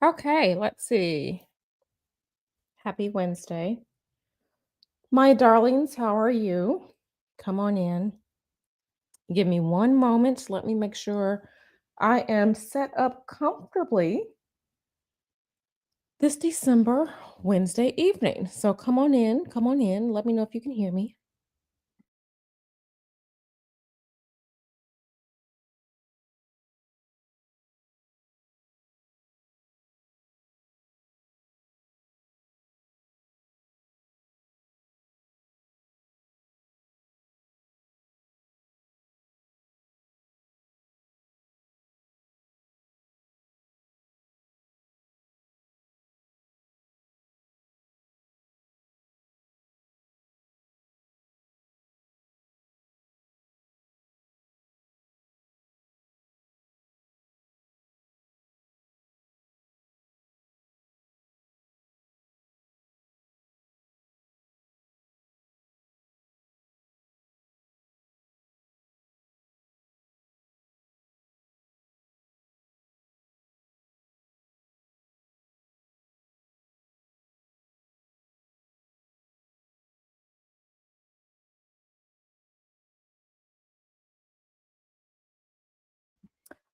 Okay, let's see. Happy Wednesday. My darlings, how are you? Come on in. Give me one moment. Let me make sure I am set up comfortably this December Wednesday evening. So come on in. Come on in. Let me know if you can hear me.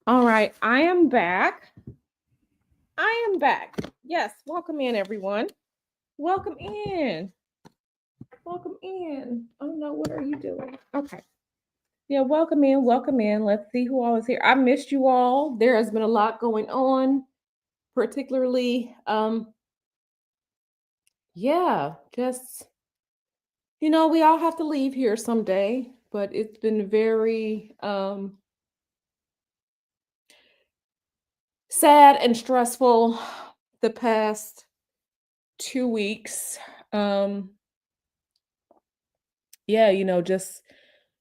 All right, I am back. I am back. Yes, welcome in, everyone. Welcome in. Welcome in. Oh no, what are you doing? Okay. Yeah, welcome in, welcome in. Let's see who all is here. I missed you all. There has been a lot going on, particularly yeah, just we all have to leave here someday, but it's been very sad and stressful the past 2 weeks. Um yeah, just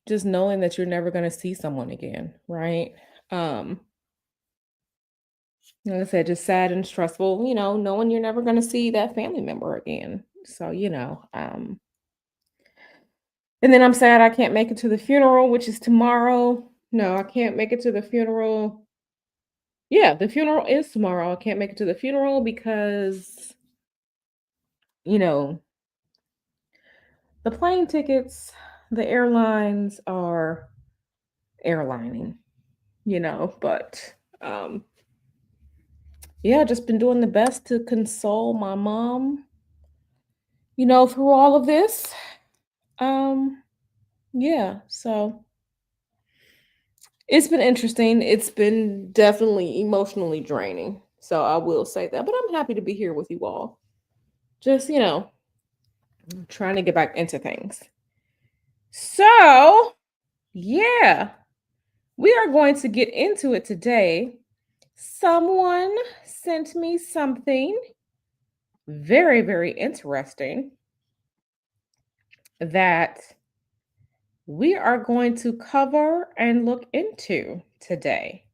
knowing that you're never going to see someone again, right? Um Like I said, just sad and stressful, knowing you're never going to see that family member again. So, and then I'm sad I can't make it to the funeral, which is tomorrow. No, I can't make it to the funeral. Yeah, the funeral is tomorrow. I can't make it to the funeral because, you know, the plane tickets, the airlines are airlining, but yeah, just been doing the best to console my mom, through all of this. Um, Yeah, so it's been interesting. It's been definitely emotionally draining. So I will say that, but I'm happy to be here with you all. Just, trying to get back into things. So, yeah, we are going to get into it today. Someone sent me something very, very interesting that we are going to cover and look into today.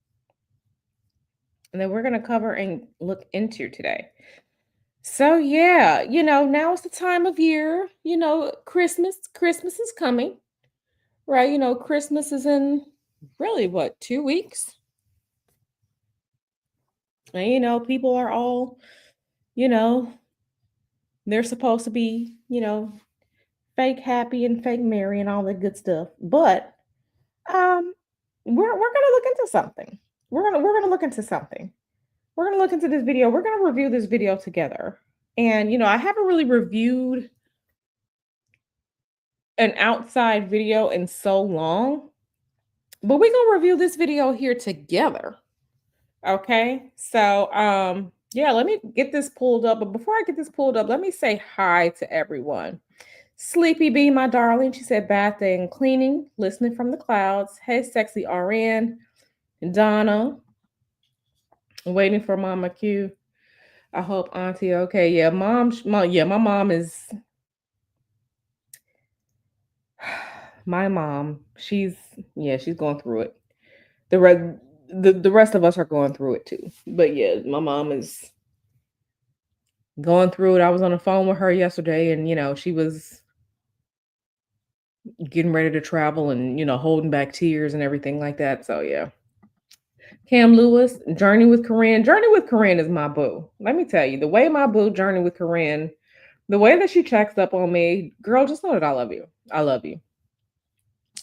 And that we're going to cover and look into today. So yeah, now is the time of year, Christmas is coming, right? Christmas is in really what, 2 weeks? And people are all, you know, they're supposed to be, fake happy and fake merry and all that good stuff. But um we're going to look into something. We're going to look into something. We're going to look into this video. We're going to review this video together. And I haven't really reviewed an outside video in so long, but we're gonna review this video here together. Okay. So yeah, let me get this pulled up. But before I get this pulled up, let me say hi to everyone. Sleepy B, my darling, she said bathing, cleaning, listening from the clouds. Hey, sexy RN. Donna, waiting for Mama Q. I hope Auntie okay. Yeah, yeah, my mom is my mom. She's going through it. The rest the rest of us are going through it too. But yeah, my mom is going through it. I was on the phone with her yesterday and she was getting ready to travel and holding back tears and everything like that. So yeah. Cam Lewis, Journey with Corinne. Journey with Corinne is my boo. Let me tell you, the way my boo Journey with Corinne, the way that she checks up on me, girl, just know that I love you. I love you.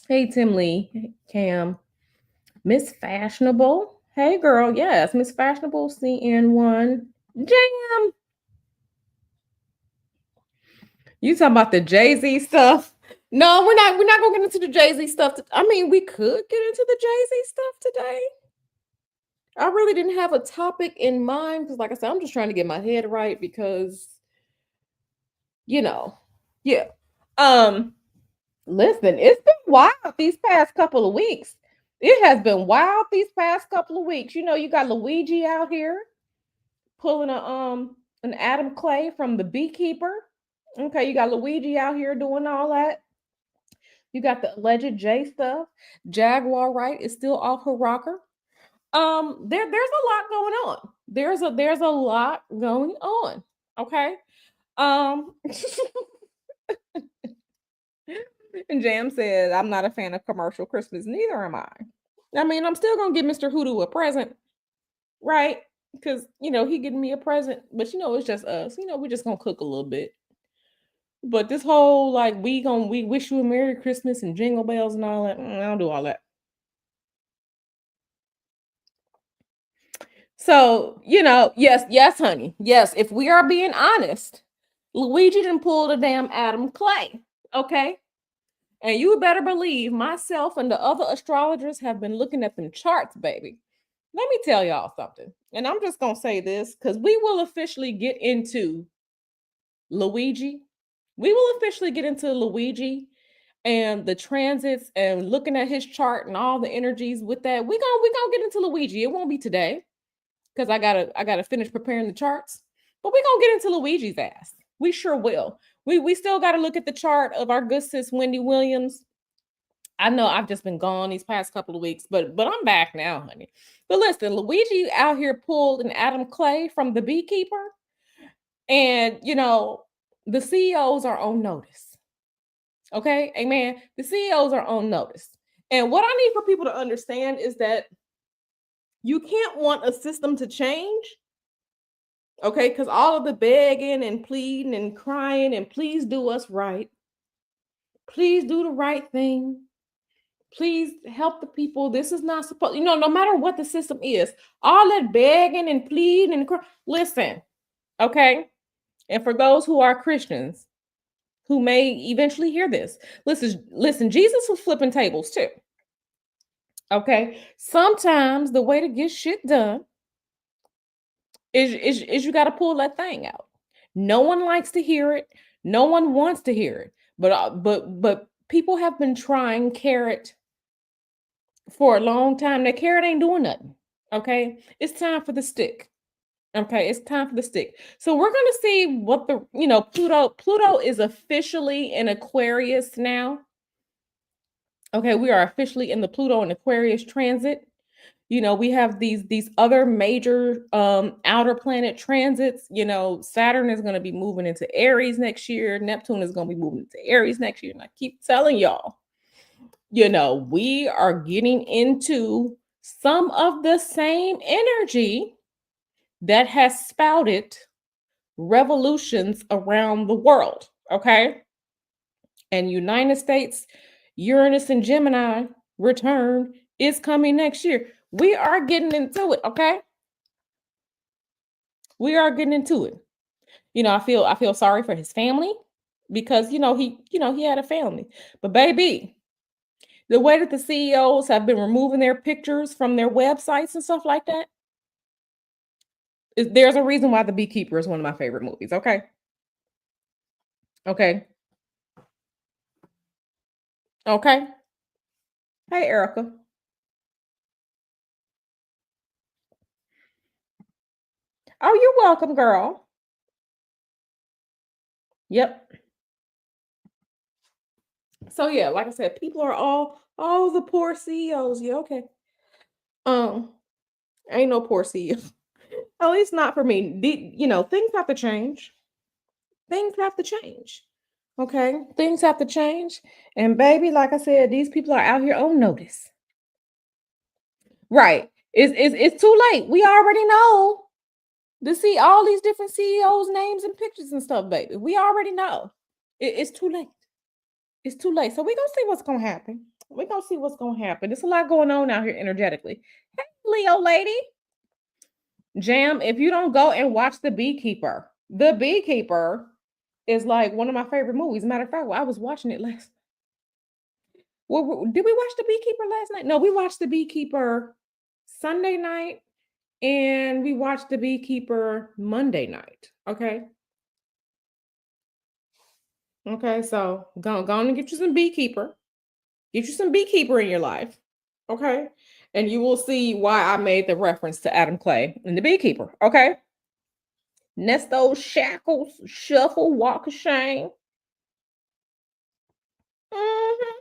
Hey, Tim Lee, hey, Cam, Miss Fashionable. Hey, girl, yes, Miss Fashionable, CN1. Jam. You talking about the Jay-Z stuff? No, we're not gonna get into the Jay-Z stuff. I mean, we could get into the Jay-Z stuff today. I really didn't have a topic in mind because, like I said, I'm just trying to get my head right because, you know, yeah. Um, Listen, it's been wild these past couple of weeks. It has been wild these past couple of weeks. You know, you got Luigi out here pulling a an Adam Clay from the Beekeeper. Okay, you got Luigi out here doing all that. You got the alleged J stuff. Jaguar Wright is still off her rocker. There's a lot going on. There's a lot going on. Okay. Um and Jam said, I'm not a fan of commercial Christmas, neither am I. I mean, I'm still gonna give Mr. Hoodoo a present, right? Because he getting me a present, but it's just us. We're just gonna cook a little bit. But this whole like we wish you a Merry Christmas and jingle bells and all that, I don't do all that. So, yes, honey. Yes, if we are being honest, Luigi didn't pull the damn Adam Clay. Okay. And you better believe myself and the other astrologers have been looking at them charts, baby. Let me tell y'all something. And I'm just going to say this because we will officially get into Luigi. We will officially get into Luigi and the transits and looking at his chart and all the energies with that. We gonna get into Luigi. It won't be today because I gotta finish preparing the charts. But we're gonna get into Luigi's ass. We sure will. We still gotta look at the chart of our good sis Wendy Williams. I know I've just been gone these past couple of weeks, but I'm back now, honey. But listen, Luigi out here pulled an Adam Clay from the Beekeeper, and the CEOs are on notice. Okay, amen. The CEOs are on notice. And what I need for people to understand is that you can't want a system to change. Okay, because all of the begging and pleading and crying and please do us right. Please do the right thing. Please help the people. This is not supposed, no matter what the system is, all that begging and pleading and listen, okay? And for those who are Christians who may eventually hear this, listen, Jesus was flipping tables too. Okay. Sometimes the way to get shit done is you got to pull that thing out. No one likes to hear it. No one wants to hear it. But people have been trying carrot for a long time. That carrot ain't doing nothing. Okay. It's time for the stick. Okay, it's time for the stick. So we're going to see what Pluto is officially in Aquarius now. Okay, we are officially in the Pluto and Aquarius transit. We have these other major outer planet transits. Saturn is going to be moving into Aries next year. Neptune is going to be moving into Aries next year. And I keep telling y'all, we are getting into some of the same energy that has spouted revolutions around the world. Okay. And United States, Uranus and Gemini return is coming next year. We are getting into it, okay? We are getting into it. I feel sorry for his family because he had a family. But baby, the way that the CEOs have been removing their pictures from their websites and stuff like that, there's a reason why The Beekeeper is one of my favorite movies, okay? Okay. Okay. Hey, Erica. Oh, you're welcome, girl. Yep. So yeah, like I said, people are all the poor CEOs. Yeah, okay. Um, ain't no poor CEO. At least not for me. Things have to change. Things have to change. Okay, things have to change. And baby, like I said, these people are out here on notice. Right. It's too late. We already know to see all these different CEOs' names and pictures and stuff, baby. We already know. It's too late. It's too late. So we're gonna see what's gonna happen. We're gonna see what's gonna happen. There's a lot going on out here energetically. Hey, Leo lady. Jam, if you don't go and watch The Beekeeper is like one of my favorite movies. Matter of fact, I was watching it last. Well, did we watch The Beekeeper last night? No, we watched The Beekeeper Sunday night and we watched The Beekeeper Monday night. Okay. Okay. So go on and get you some Beekeeper. Get you some Beekeeper in your life. Okay. And you will see why I made the reference to Adam Clay in The Beekeeper. Okay. Nest those shackles, shuffle, walk of shame. Mhm.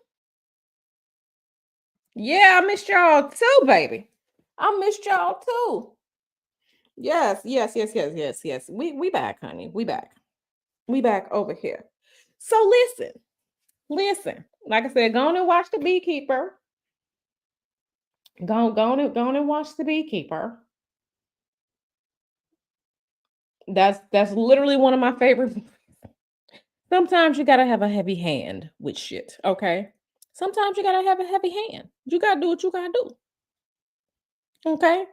Yeah, I missed y'all too, baby. I missed y'all too. Yes, yes, yes, yes, yes, yes. We back, honey. We back. We back over here. So listen. Like I said, go on and watch The Beekeeper. Go on and watch The Beekeeper. That's literally one of my favorite. Sometimes you gotta have a heavy hand with shit, okay? Sometimes you gotta have a heavy hand. You gotta do what you gotta do, okay?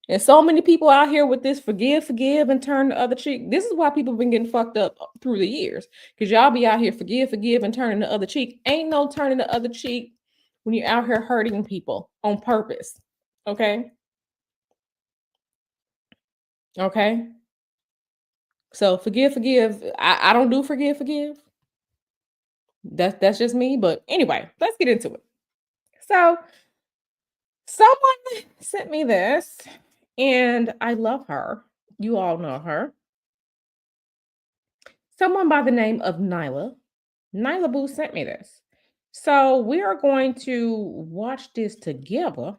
And so many people out here with this forgive, and turn the other cheek. This is why people been getting fucked up through the years. Because y'all be out here forgive, and turning the other cheek. Ain't no turning the other cheek when you're out here hurting people on purpose. Okay? Okay. So forgive. I don't do forgive. That's just me. But anyway, let's get into it. So someone sent me this, and I love her. You all know her. Someone by the name of Nyla. Nyla Boo sent me this. So we are going to watch this together.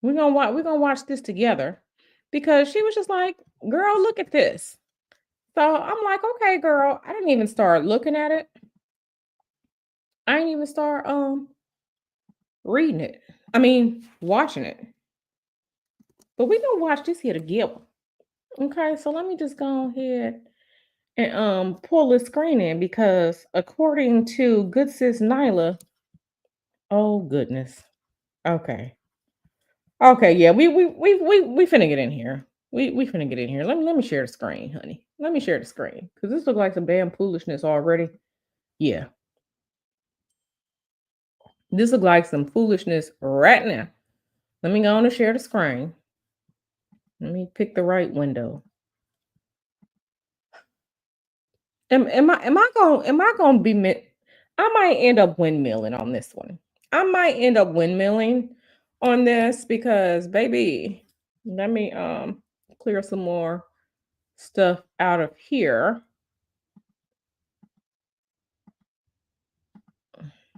We're gonna watch this together because she was just like, girl, look at this. So I'm like, okay, girl. I didn't even start looking at it. I didn't even start reading it. I mean, watching it. But we're gonna watch this here together. Okay, so let me just go ahead and pull the screen in because according to good sis Nyla, oh goodness. Okay. Okay, yeah, we finna get in here. We finna get in here. Let me share the screen, honey. Let me share the screen because this looks like some damn foolishness already. Yeah, this looks like some foolishness right now. Let me go on and share the screen. Let me pick the right window. Am I gonna be I might end up windmilling on this one. I might end up windmilling on this because baby, let me clear some more stuff out of here.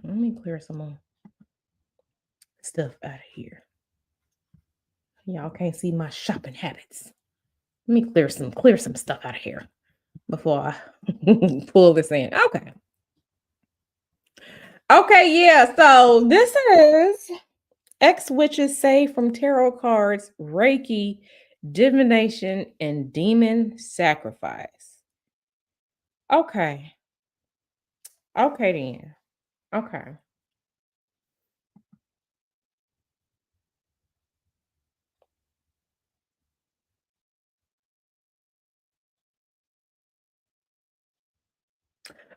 Let me clear some more stuff out of here. Y'all can't see my shopping habits. Let me clear some stuff out of here before I pull this in. Okay. Okay, yeah. So this is X Witches Save from Tarot Cards, Reiki, Divination, and Demon Sacrifice. Okay. Okay then. Okay.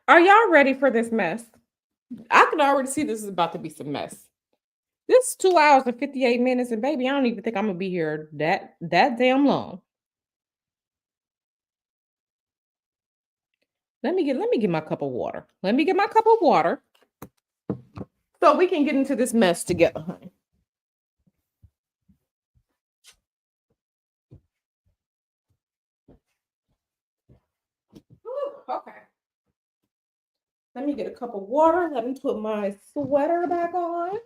Are y'all ready for this mess? I can already see this is about to be some mess. This is 2 hours and 58 minutes, and baby, I don't even think I'm gonna be here that damn long. Let me get my cup of water. Let me get my cup of water so we can get into this mess together, honey. Whew, okay. Let me get a cup of water. Let me put my sweater back on.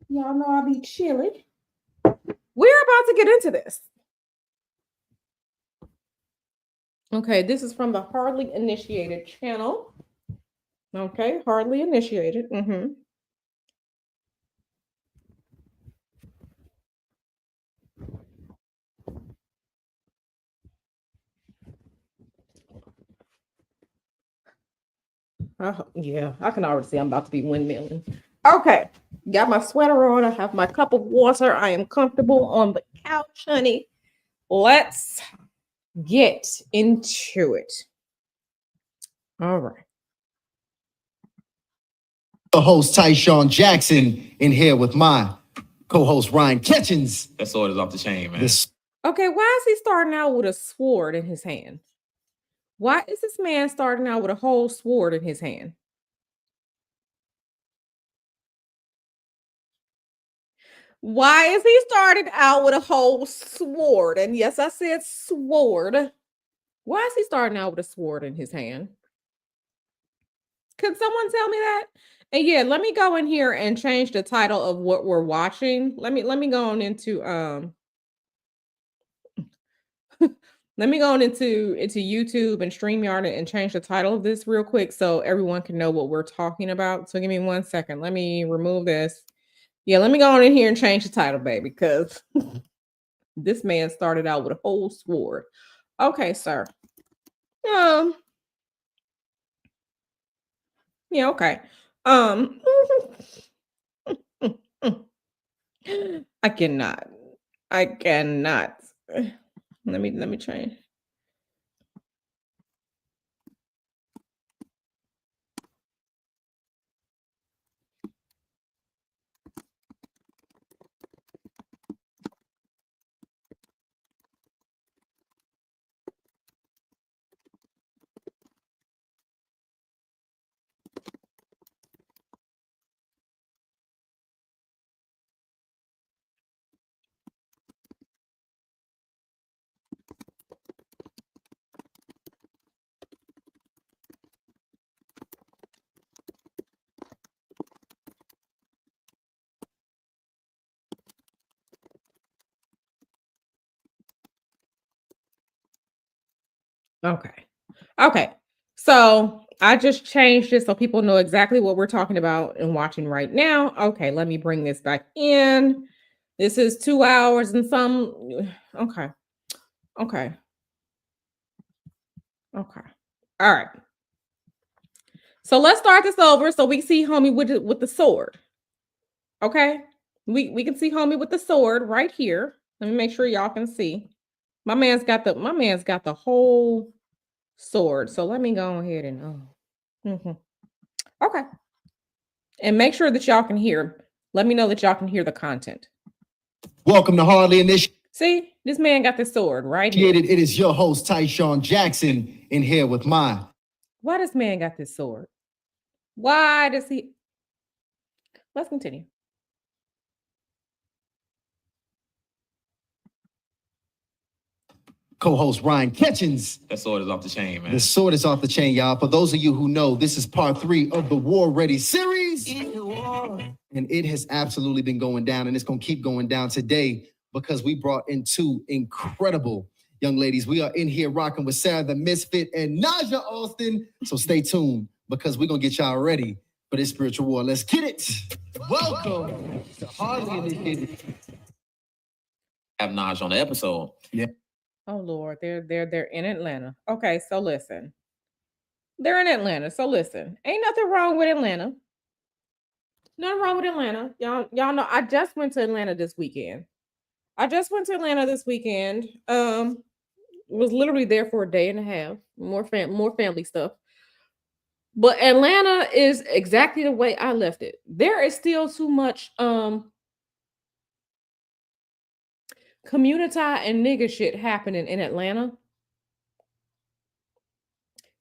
Y'all know I'll be chilly. We're about to get into this. Okay, this is from the Hardly Initiated channel. Okay, hardly initiated. Yeah, I can already see I'm about to be windmilling. Okay, got my sweater on. I have my cup of water. I am comfortable on the couch, honey. Let's get into it. All right. The host Tyshawn Jackson in here with my co-host Ryan Catchings. That sword is off the chain, man. Okay, why is he starting out with a sword in his hand? Why is this man starting out with a whole sword in his hand? Why is he starting out with a whole sword? And yes, I said sword. Why is he starting out with a sword in his hand? Can someone tell me that? And yeah, let me go in here and change the title of what we're watching. Let me go on into let me go on into YouTube and StreamYard and change the title of this real quick so everyone can know what we're talking about. So give me 1 second. Let me remove this. Yeah, let me go on in here and change the title, baby, because this man started out with a whole sword. Okay, sir. Um, yeah, okay. Um, I cannot. I cannot. Let me change. Okay. Okay. So I just changed it so people know exactly what we're talking about and watching right now. Okay, let me bring this back in. This is 2 hours and some. Okay. Okay. Okay. All right. So let's start this over so we see homie with the sword. Okay. We can see homie with the sword right here. Let me make sure y'all can see. My man's got the whole sword. So let me go ahead and okay. And make sure that y'all can hear. Let me know that y'all can hear the content. Welcome to Hardly Initiated. See, this man got the sword right here. It is your host Tyshawn Jackson in here with my. Why does man got this sword? Why does he? Let's continue. Co-host Ryan Catchings. That sword is off the chain, man. The sword is off the chain, y'all. For those of you who know, this is part 3 of the War Ready series. And it has absolutely been going down, and it's going to keep going down today because we brought in 2 incredible young ladies. We are in here rocking with Sarah the Misfit and Naja Austin. So stay tuned because we're going to get y'all ready for this spiritual war. Let's get it. Welcome to Hardly Initiated. Have Naj on the episode. Yeah. Oh Lord, they're in Atlanta. Okay, so listen. They're in Atlanta. So listen. Ain't nothing wrong with Atlanta. Nothing wrong with Atlanta. Y'all know I just went to Atlanta this weekend. Was literally there for a day and a half. More family stuff. But Atlanta is exactly the way I left it. There is still too much community and nigga shit happening in Atlanta.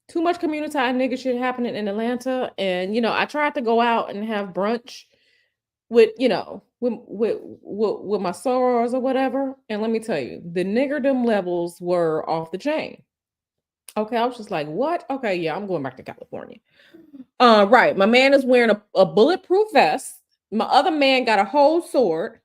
Too much community and nigga shit happening in Atlanta. And I tried to go out and have brunch with with my sorors or whatever. And let me tell you, the niggerdom levels were off the chain. Okay, I was just like, what? Okay, yeah, I'm going back to California. Right. My man is wearing a bulletproof vest. My other man got a whole sword.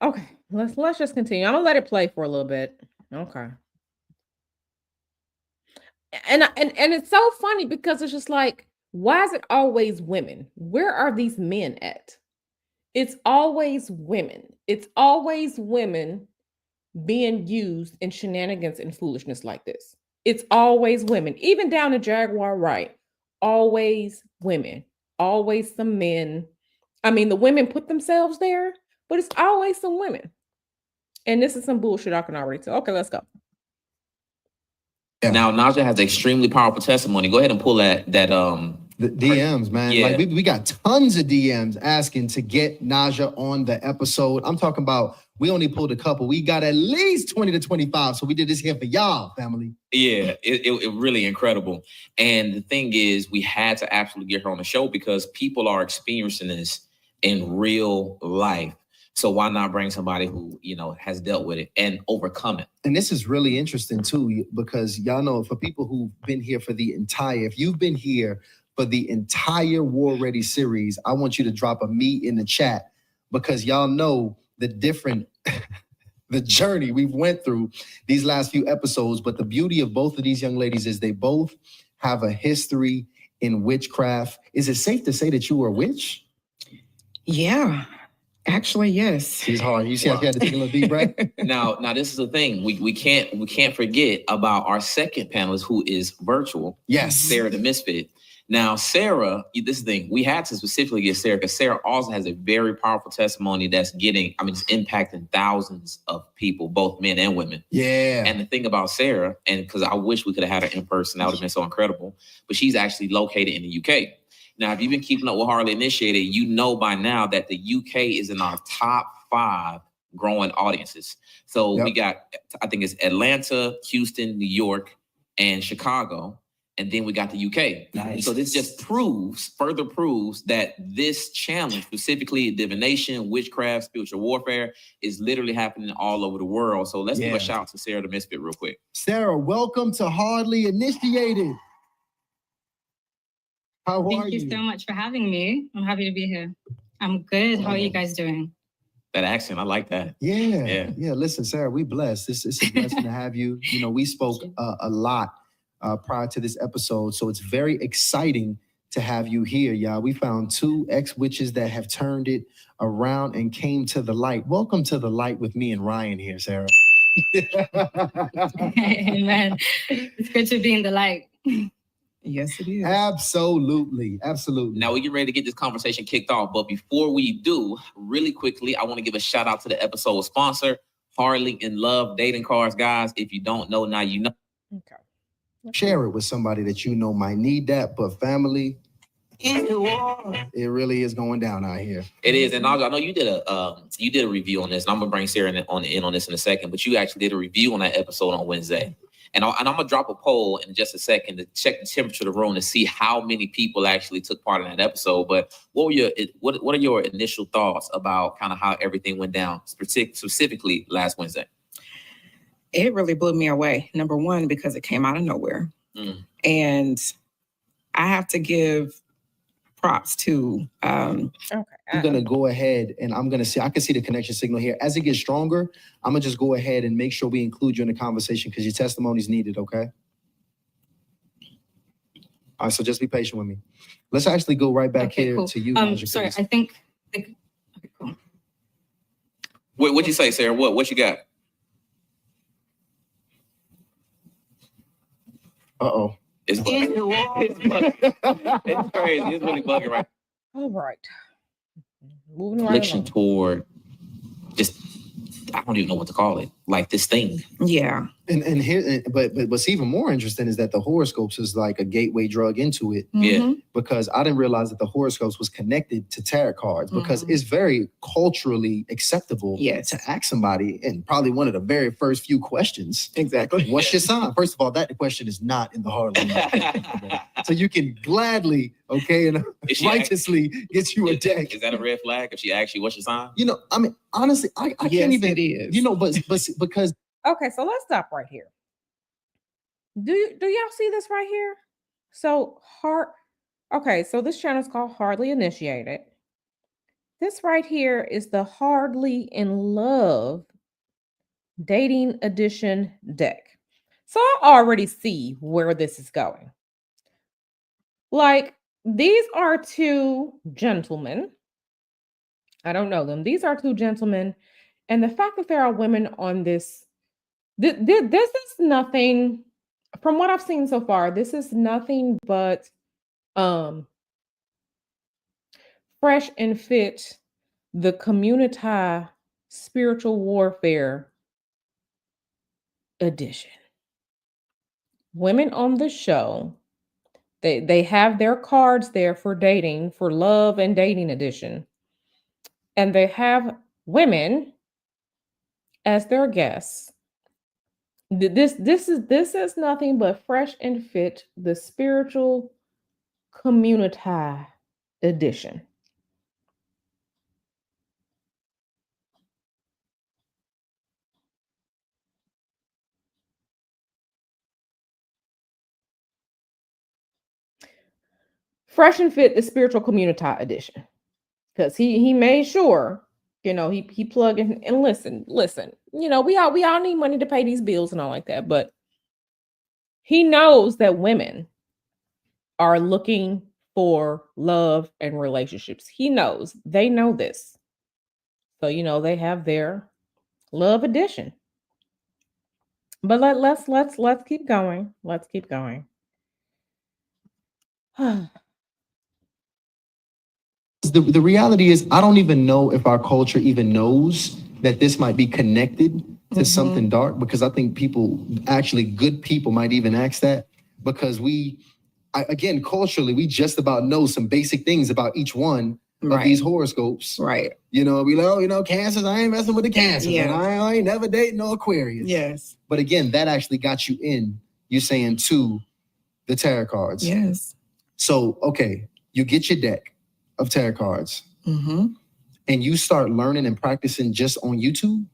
Okay, let's just continue. I'm gonna let it play for a little bit. Okay. and it's so funny because it's just like, why is it always women? Where are these men at? It's always women. It's always women being used in shenanigans and foolishness like this. It's always women, even down to Jaguar Wright. Always women, always some men. I mean, the women put themselves there, but it's always some women. And this is some bullshit I can already tell. Okay, let's go. Yeah. Now, Naja has extremely powerful testimony. Go ahead and pull the DMs, man. Yeah. Like we got tons of DMs asking to get Naja on the episode. I'm talking about, we only pulled a couple. We got at least 20 to 25. So we did this here for y'all, family. Yeah, it really incredible. And the thing is, we had to absolutely get her on the show because people are experiencing this in real life. So why not bring somebody who, has dealt with it and overcome it? And this is really interesting too, because y'all know, for people who've been here for if you've been here for the entire War Ready series, I want you to drop a me in the chat, because y'all know the journey we've went through these last few episodes. But the beauty of both of these young ladies is they both have a history in witchcraft. Is it safe to say that you were a witch? Yeah. Actually, yes. She's hard. You see how she had to take a little deep breath? Now, this is the thing. We can't forget about our second panelist, who is virtual. Yes. Sarah the Misfit. Now, Sarah, this thing, we had to specifically get Sarah because Sarah also has a very powerful testimony that's it's impacting thousands of people, both men and women. Yeah. And the thing about Sarah, and because I wish we could have had her in person, that would have been so incredible, but she's actually located in the UK. Now, if you've been keeping up with Hardly Initiated, you know by now that the UK is in our top 5 growing audiences. So we got, I think it's Atlanta, Houston, New York, and Chicago. And then we got the UK. Nice. So this just further proves that this challenge, specifically divination, witchcraft, spiritual warfare, is literally happening all over the world. So let's give a shout out to Sarah the Misfit real quick. Sarah, welcome to Hardly Initiated. How are you? Thank you so much for having me. I'm happy to be here. I'm good. How are you guys doing? That accent, I like that. Yeah. Listen, Sarah, we blessed. It's a blessing to have you. We spoke a lot prior to this episode, so it's very exciting to have you here, y'all. We found 2 ex-witches that have turned it around and came to the light. Welcome to the light with me and Ryan here, Sarah. Amen. It's good to be in the light. Yes, it is. Absolutely. Now we get ready to get this conversation kicked off. But before we do, really quickly, I want to give a shout out to the episode sponsor, Hardly in Love Dating Cards. Guys, if you don't know, now you know. Okay. Share it with somebody that you know might need that. But family, it really is going down out here. It is. And I know you did a review on this, and I'm gonna bring Sarah on this in a second, but you actually did a review on that episode on Wednesday. And I'm gonna drop a poll in just a second to check the temperature of the room to see how many people actually took part in that episode. But what are your initial thoughts about kind of how everything went down, specifically last Wednesday? It really blew me away. Number one, because it came out of nowhere. And I have to give props to I'm gonna go ahead and I'm gonna see, I can see the connection signal here. As it gets stronger, I'm gonna just go ahead and make sure we include you in the conversation because your testimony is needed, okay? All right, so just be patient with me. Let's actually go right back here to you. Sorry, I think okay, cool. What'd you say, Sarah? What you got? Uh-oh. It's bugging. It's crazy. It's really bugging right now. All right. Moving right Affliction along. toward just, I don't even know what to call it, like this thing. Yeah. And here, but what's even more interesting is that the horoscopes is like a gateway drug into it. Yeah. Because I didn't realize that the horoscopes was connected to tarot cards because it's very culturally acceptable to ask somebody, and probably one of the very first few questions. Exactly. What's your sign? First of all, that question is not in the Hardly. So you can gladly, and righteously get you a deck. Is that a red flag if she asks you what's your sign? I mean, honestly, I can't even. It is. But because. Okay, so let's stop right here. Do y'all see this right here? So so this channel is called Hardly Initiated. This right here is the Hardly in Love Dating Edition deck. So I already see where this is going. Like, these are two gentlemen. I don't know them. These are two gentlemen. And the fact that there are women on this, this is nothing, from what I've seen so far, this is nothing but um fresh and fit, the community spiritual warfare edition. Women on the show, they have their cards there for dating, for love and dating edition. And they have women as their guests. This is nothing but fresh and fit, the spiritual community edition. Fresh and fit, the spiritual community edition. Because he made sure, he plugged in and listen, we all need money to pay these bills and all like that. But he knows that women are looking for love and relationships. He knows, they know this. So, they have their love edition. But let's keep going. Let's keep going. The reality is, I don't even know if our culture even knows that this might be connected to something dark, because I think good people might even ask that, because again, culturally, we just about know some basic things about each one of these horoscopes. Right. We know, Cancers, I ain't messing with the Cancers. Yeah. And I ain't never dating no Aquarius. Yes. But again, that actually got you in, you're saying, to the tarot cards. Yes. So, okay, you get your deck of tarot cards and you start learning and practicing just on YouTube?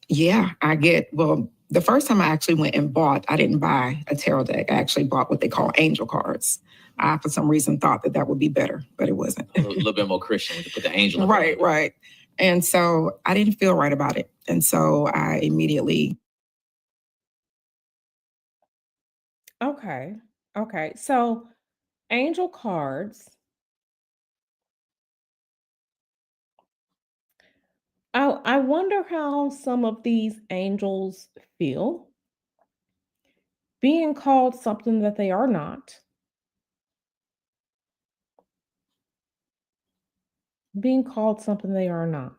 Yeah, the first time I actually went and I didn't buy a tarot deck. I actually bought what they call angel cards. I, for some reason, thought that would be better, but it wasn't. A little bit more Christian to put the angel. Right. And so I didn't feel right about it. And so I immediately. Okay. So angel cards. I wonder how some of these angels feel being called something that they are not. Being called something they are not.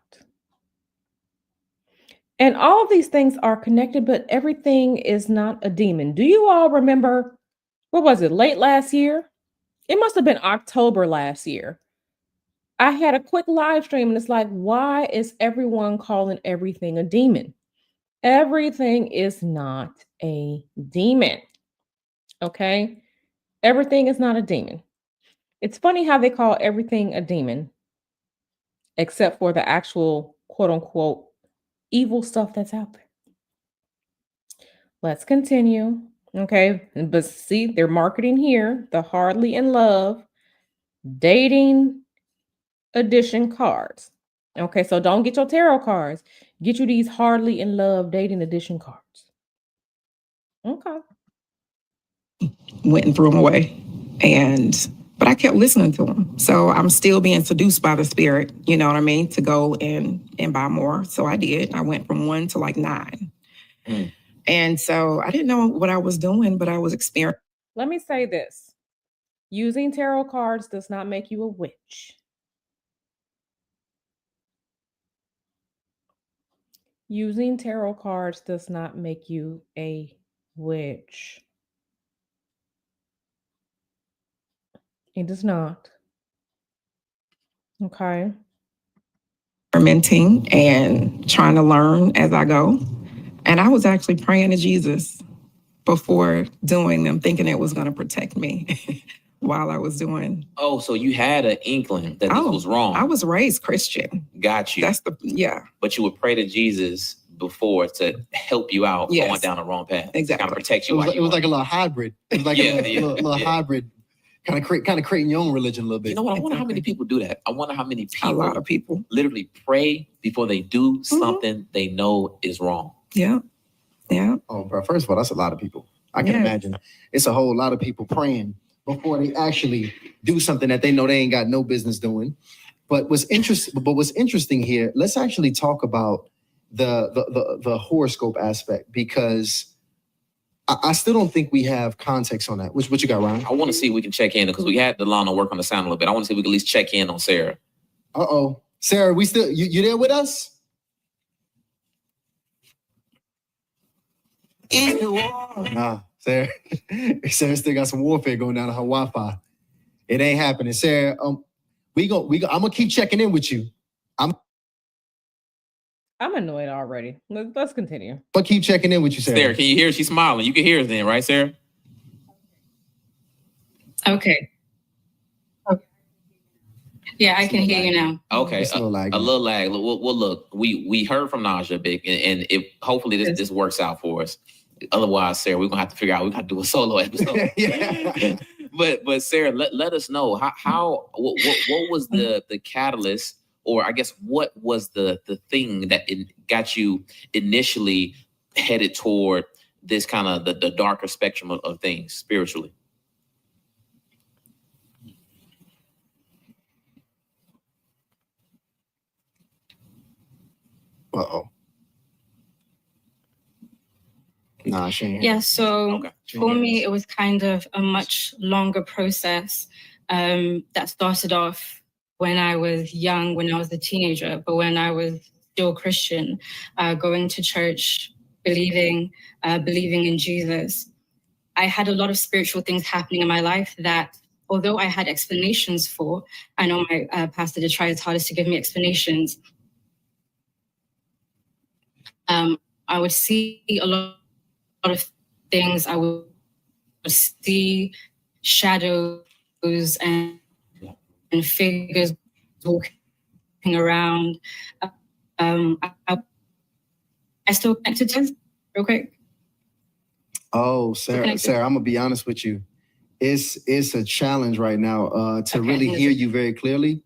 And all of these things are connected, but everything is not a demon. Do you all remember, what was it, late last year? It must have been October last year. I had a quick live stream and it's like, why is everyone calling everything a demon? Everything is not a demon. Okay? Everything is not a demon. It's funny how they call everything a demon, except for the actual quote unquote evil stuff that's out there. Let's continue. Okay. But see, they're marketing here the Hardly in Love dating edition cards. Okay. So don't get your tarot cards. Get you these Hardly in Love dating edition cards. Okay. Went and threw them away. But I kept listening to them. So I'm still being seduced by the spirit, you know what I mean, to go and buy more. So I did. I went from 1 to like 9. And so I didn't know what I was doing, but I was experiencing. Let me say this. Using tarot cards does not make you a witch. Using tarot cards does not make you a witch. It does not. Okay. Experimenting and trying to learn as I go. And I was actually praying to Jesus before doing them, thinking it was going to protect me while I was doing. Oh, so you had an inkling that this was wrong. I was raised Christian. Got you. But you would pray to Jesus before to help you out going down the wrong path. Exactly. Kind of protect you. It was like a little hybrid. It was like a little hybrid. Kind of creating your own religion a little bit. You know what? I wonder how many people do that. I wonder how many people. A lot of people literally pray before they do something they know is wrong. Yeah. Yeah. Oh, bro. First of all, that's a lot of people. I can Yes. imagine it's a whole lot of people praying before they actually do something that they know they ain't got no business doing. But what's interesting here, let's actually talk about the horoscope aspect, because I still don't think we have context on that. What you got, Ryan? I want to see if we can check in because we had Delana work on the sound a little bit. I want to see if we can at least check in on Sarah. Sarah, we still you there with us? Nah, Sarah. Sarah still got some warfare going down on her Wi-Fi. It ain't happening, Sarah. I'm gonna keep checking in with you. I'm annoyed already. Let's continue. But keep checking in with you, Sarah. Sarah, can you hear her? She's smiling. You can hear us then, right, Sarah? Okay. Yeah, I can hear you now. Okay, It's a little lag. a little lag. Well, look, we heard from Naja big, and if hopefully this works out for us. Otherwise, Sarah, we're gonna have to figure out. We got to do a solo episode. Yeah. But Sarah, let us know what was the catalyst, or I guess what was the thing that got you initially headed toward this kind of the darker spectrum of things spiritually? Uh-oh. Nah, she ain't. Yeah, so Okay. for me, it was kind of a much longer process that started off when I was young, when I was a teenager, but when I was still Christian, going to church, believing in Jesus. I had a lot of spiritual things happening in my life that, although I had explanations for, I know my pastor did try his hardest to give me explanations. I would see a lot of things. I would see shadows and figures walking around. I still connected to this real quick. Oh, Sarah, I'm gonna be honest with you. It's a challenge right now to really hear you very clearly.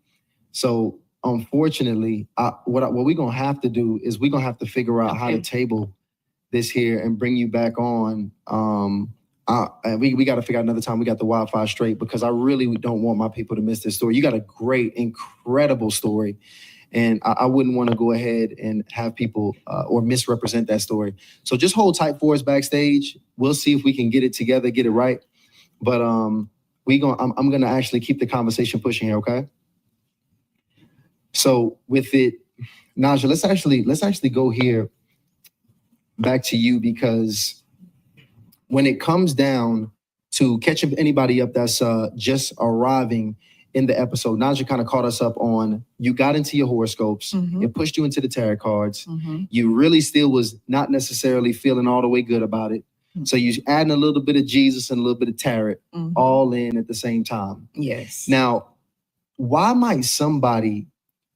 So unfortunately, what we're gonna have to do is we're gonna have to figure out how to table this here and bring you back on. We got to figure out another time we got the Wi-Fi straight, because I really don't want my people to miss this story. You got a great, incredible story, and I wouldn't want to go ahead and have people or misrepresent that story. So just hold tight for us backstage. We'll see if we can get it together, get it right. But I'm gonna actually keep the conversation pushing here, okay? So with it, Naja, let's actually go here back to you, because when it comes down to catching anybody up that's just arriving in the episode, Naja kind of caught us up on, you got into your horoscopes, it pushed you into the tarot cards, you really still was not necessarily feeling all the way good about it. So you're adding a little bit of Jesus and a little bit of tarot all in at the same time. Yes. Now, why might somebody,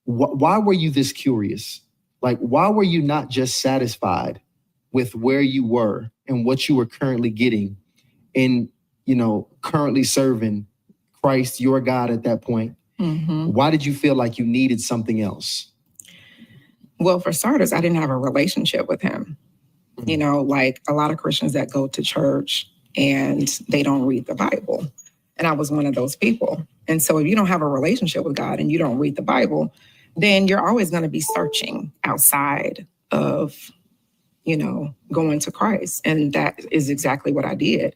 why were you this curious? Like, why were you not just satisfied with where you were and what you were currently getting in, currently serving Christ, your God at that point? Why did you feel like you needed something else? Well, for starters, I didn't have a relationship with him. Like a lot of Christians that go to church and they don't read the Bible. And I was one of those people. And so if you don't have a relationship with God and you don't read the Bible, then you're always going to be searching outside of, going to Christ. And that is exactly what I did.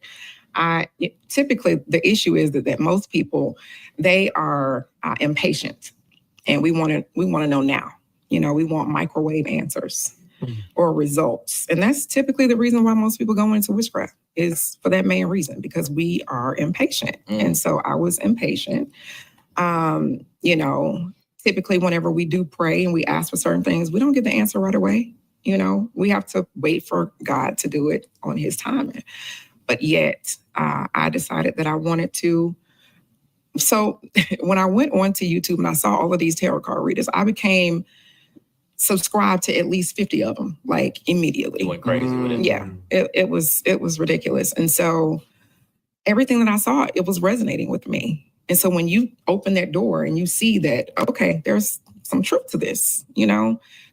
Typically, the issue is that most people, they are impatient, and we want to know now. We want microwave answers or results. And that's typically the reason why most people go into witchcraft, is for that main reason, because we are impatient. And so I was impatient. Typically whenever we do pray and we ask for certain things, we don't get the answer right away. We have to wait for God to do it on his timing. But yet I decided that I wanted to. So when I went onto YouTube and I saw all of these tarot card readers, I became subscribed to at least 50 of them, like immediately. You went crazy with it. Yeah, it was ridiculous. And so everything that I saw, it was resonating with me. And so when you open that door and you see that, okay, there's some truth to this,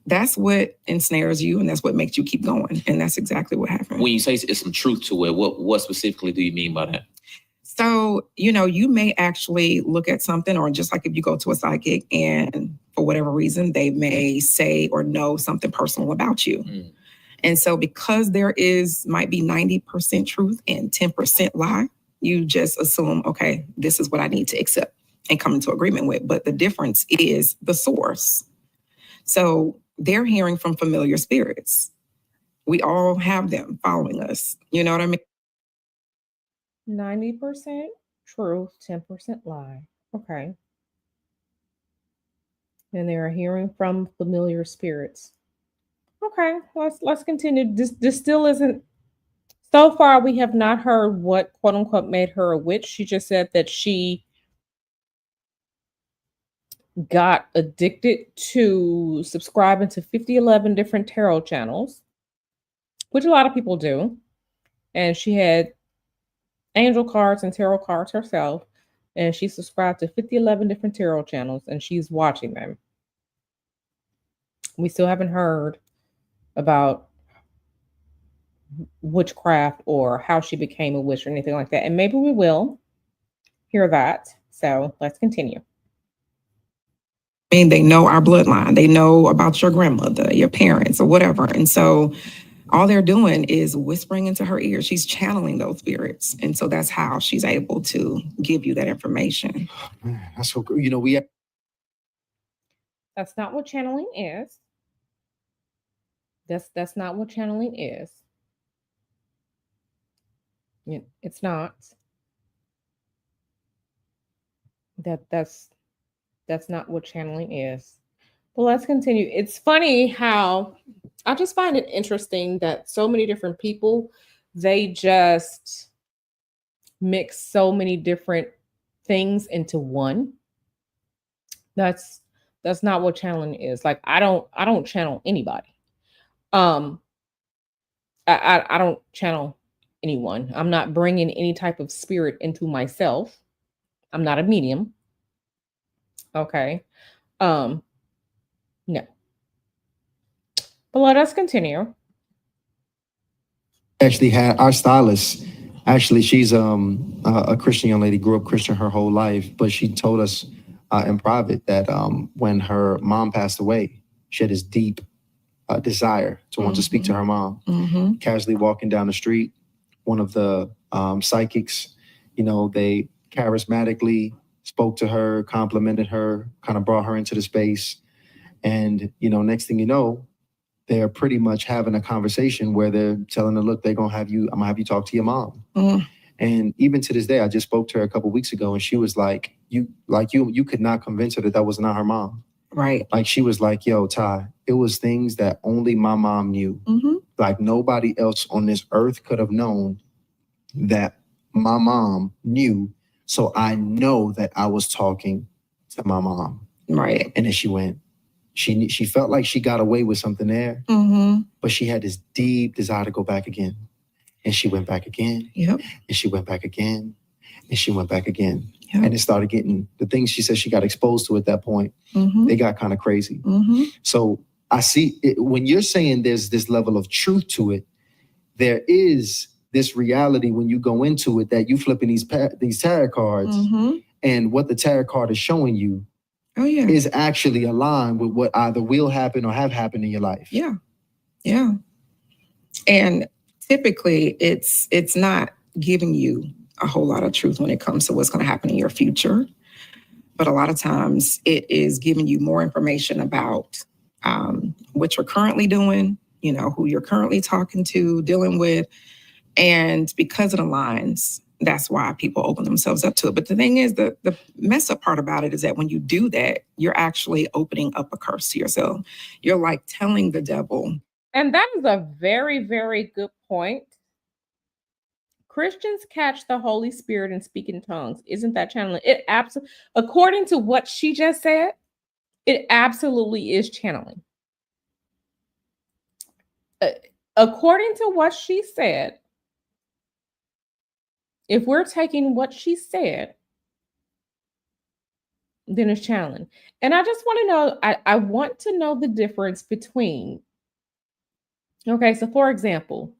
that's what ensnares you, and that's what makes you keep going. And that's exactly what happened. When you say it's some truth to it, what specifically do you mean by that? So, you may actually look at something, or just like if you go to a psychic and for whatever reason, they may say or know something personal about you. Mm. And so because might be 90% truth and 10% lie, you just assume, okay, this is what I need to accept and come into agreement with. But the difference is the source. So they're hearing from familiar spirits. We all have them following us. You know what I mean? 90% truth, 10% lie. Okay. And they are hearing from familiar spirits. Okay, let's continue. This still isn't. So far, we have not heard what quote unquote made her a witch. She just said that she got addicted to subscribing to 5011 different tarot channels, which a lot of people do. And she had angel cards and tarot cards herself. And she subscribed to 5011 different tarot channels, and she's watching them. We still haven't heard about witchcraft or how she became a witch or anything like that. And maybe we will hear that. So let's continue. I mean, they know our bloodline. They know about your grandmother, your parents, or whatever. And so all they're doing is whispering into her ear. She's channeling those spirits. And so that's how she's able to give you that information. Man, that's so good. That's not what channeling is. That's not what channeling is. It's not. That's not what channeling is. But let's continue. It's funny how I just find it interesting that so many different people, they just mix so many different things into one. That's not what channeling is. Like I don't channel anybody. I don't channel anyone. I'm not bringing any type of spirit into myself. I'm not a medium. Okay. No. But let us continue. Actually had our stylist. Actually, she's a Christian young lady, grew up Christian her whole life, but she told us in private that when her mom passed away, she had this deep desire to want to speak to her mom. Mm-hmm. Casually walking down the street, one of the psychics, they charismatically spoke to her, complimented her, kind of brought her into the space. And, next thing you know, they're pretty much having a conversation where they're telling her, look, I'm gonna have you talk to your mom. Mm. And even to this day, I just spoke to her a couple of weeks ago, and she was like, you could not convince her that was not her mom. Right. Like, she was like, yo, Ty, it was things that only my mom knew. Mm-hmm. Like nobody else on this earth could have known that my mom knew. So I know that I was talking to my mom. Right. And then she went, she felt like she got away with something there, Mm-hmm. but she had this deep desire to go back again. And she went back again. Yep. And she went back again. And she went back again. Yep. And it started getting, the things she said she got exposed to at that point, Mm-hmm. they got kind of crazy. Mm-hmm. So I see it, when you're saying there's this level of truth to it, there is this reality when you go into it that you flipping these tarot cards, Mm-hmm. and what the tarot card is showing you is actually aligned with what either will happen or have happened in your life. Yeah. Yeah. And typically it's not giving you a whole lot of truth when it comes to what's going to happen in your future. But a lot of times it is giving you more information about what you're currently doing, who you're currently talking to, dealing with. And because it aligns, that's why people open themselves up to it. But the thing is, the mess up part about it is that when you do that, you're actually opening up a curse to yourself. You're like telling the devil. And that is a very, very good point. Christians catch the Holy Spirit and speak in tongues. Isn't that channeling? It absolutely, according to what she just said, it absolutely is channeling. According to what she said, if we're taking what she said, then it's channeling. And I just want to know, I want to know the difference between, okay, so for example,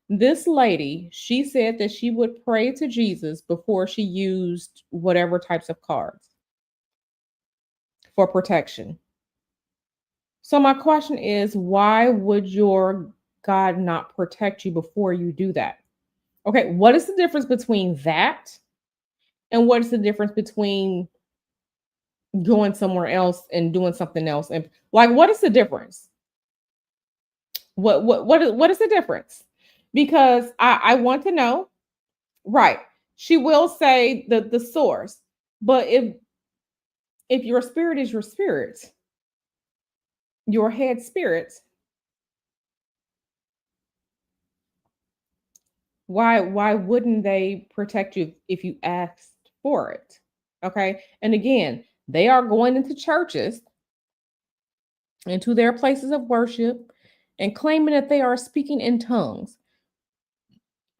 this lady, she said that she would pray to Jesus before she used whatever types of cards for protection. So my question is, why would your God not protect you before you do that? Okay, what is the difference between that and what is the difference between going somewhere else and doing something else? And like, what is the difference? What is the difference? Because I want to know. Right. She will say the source, but if your spirit is your spirit, your head spirit, why wouldn't they protect you if you asked for it? Okay? And again, they are going into churches, into their places of worship, and claiming that they are speaking in tongues.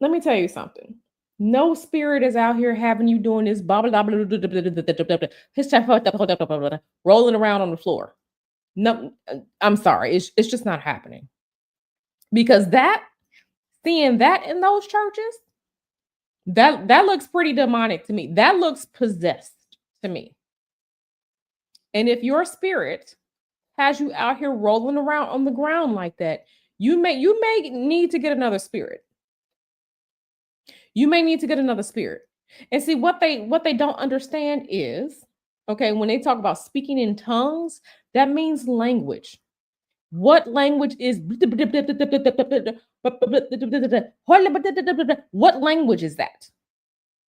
Let me tell you something. No spirit is out here having you doing this rolling around on the floor. No, I'm sorry. It's just not happening. Because seeing that in those churches, that looks pretty demonic to me. That looks possessed to me. And if your spirit has you out here rolling around on the ground like that, you may need to get another spirit. You may need to get another spirit. And see what they don't understand is, okay, when they talk about speaking in tongues, that means language. What language is what language is that?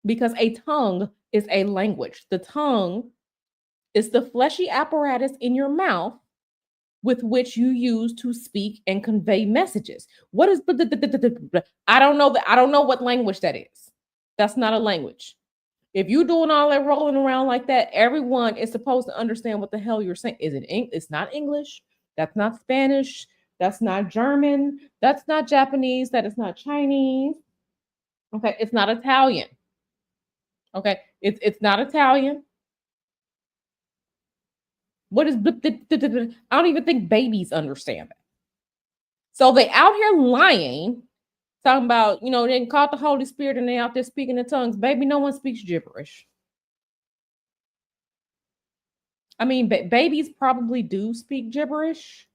Because a tongue is a language. The tongue is the fleshy apparatus in your mouth with which you use to speak and convey messages. What is I don't know what language that is. That's not a language. If you're doing all that rolling around like that, everyone is supposed to understand what the hell you're saying. Is it It's not English. That's not Spanish. That's not German. That's not Japanese. That is not Chinese. Okay, it's not Italian. Okay, it's not Italian. What is I don't even think babies understand that. So they out here lying, talking about, they caught the Holy Spirit and they out there speaking in tongues. Baby, no one speaks gibberish. I mean, babies probably do speak gibberish,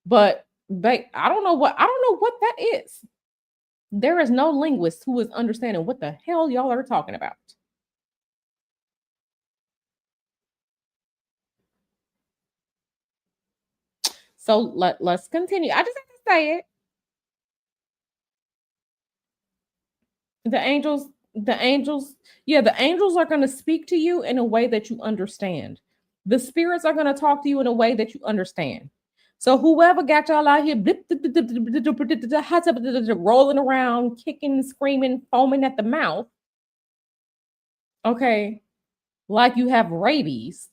but I don't know what that is. There is no linguist who is understanding what the hell y'all are talking about. So let's continue. I just have to say it. The angels, yeah, the angels are going to speak to you in a way that you understand. The spirits are going to talk to you in a way that you understand. So whoever got y'all out here rolling around, kicking, screaming, foaming at the mouth, okay, like you have rabies,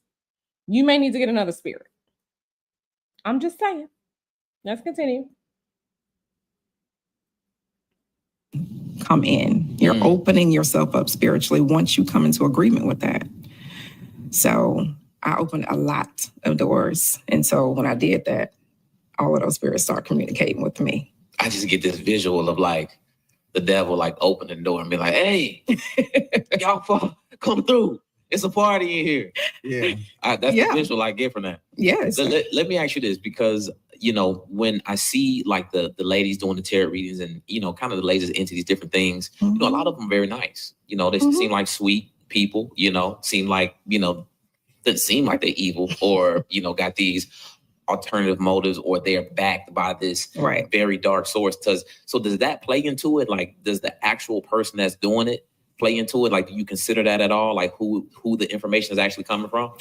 you may need to get another spirit. I'm just saying. Let's continue. Come in. You're opening yourself up spiritually once you come into agreement with that. So I opened a lot of doors. And so when I did that, all of those spirits start communicating with me. I just get this visual of like the devil like open the door and be like, hey, y'all come through. It's a party in here. Yeah. That's the visual I get from that. Yes. Let me ask you this, because, when I see like the ladies doing the tarot readings and, kind of the ladies into these different things, a lot of them are very nice. They seem like sweet people, seem like, doesn't seem like they're evil or, got these alternative motives or they're backed by this very dark source. So does that play into it? Like, does the actual person that's doing it play into it? Like, do you consider that at all? Like who the information is actually coming from?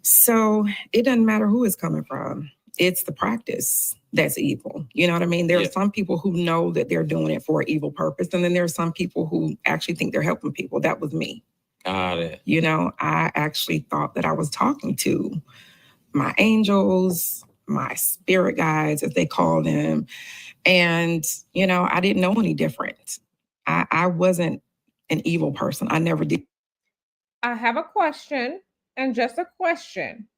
So it doesn't matter who it's coming from. It's the practice that's evil. You know what I mean? There are some people who know that they're doing it for an evil purpose. And then there are some people who actually think they're helping people. That was me. Got it. I actually thought that I was talking to my angels, my spirit guides, as they call them. And, I didn't know any different. I wasn't an evil person. I never did. I have a question, and just a question.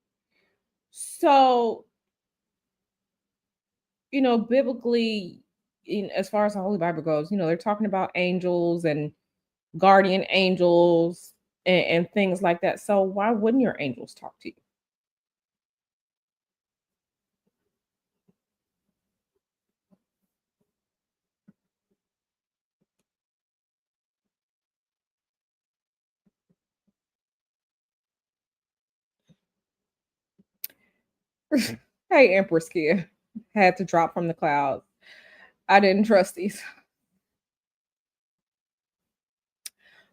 So, biblically, as far as the Holy Bible goes, they're talking about angels and guardian angels and things like that. So, why wouldn't your angels talk to you? Hey, Empress Kia. Had to drop from the clouds. I didn't trust these.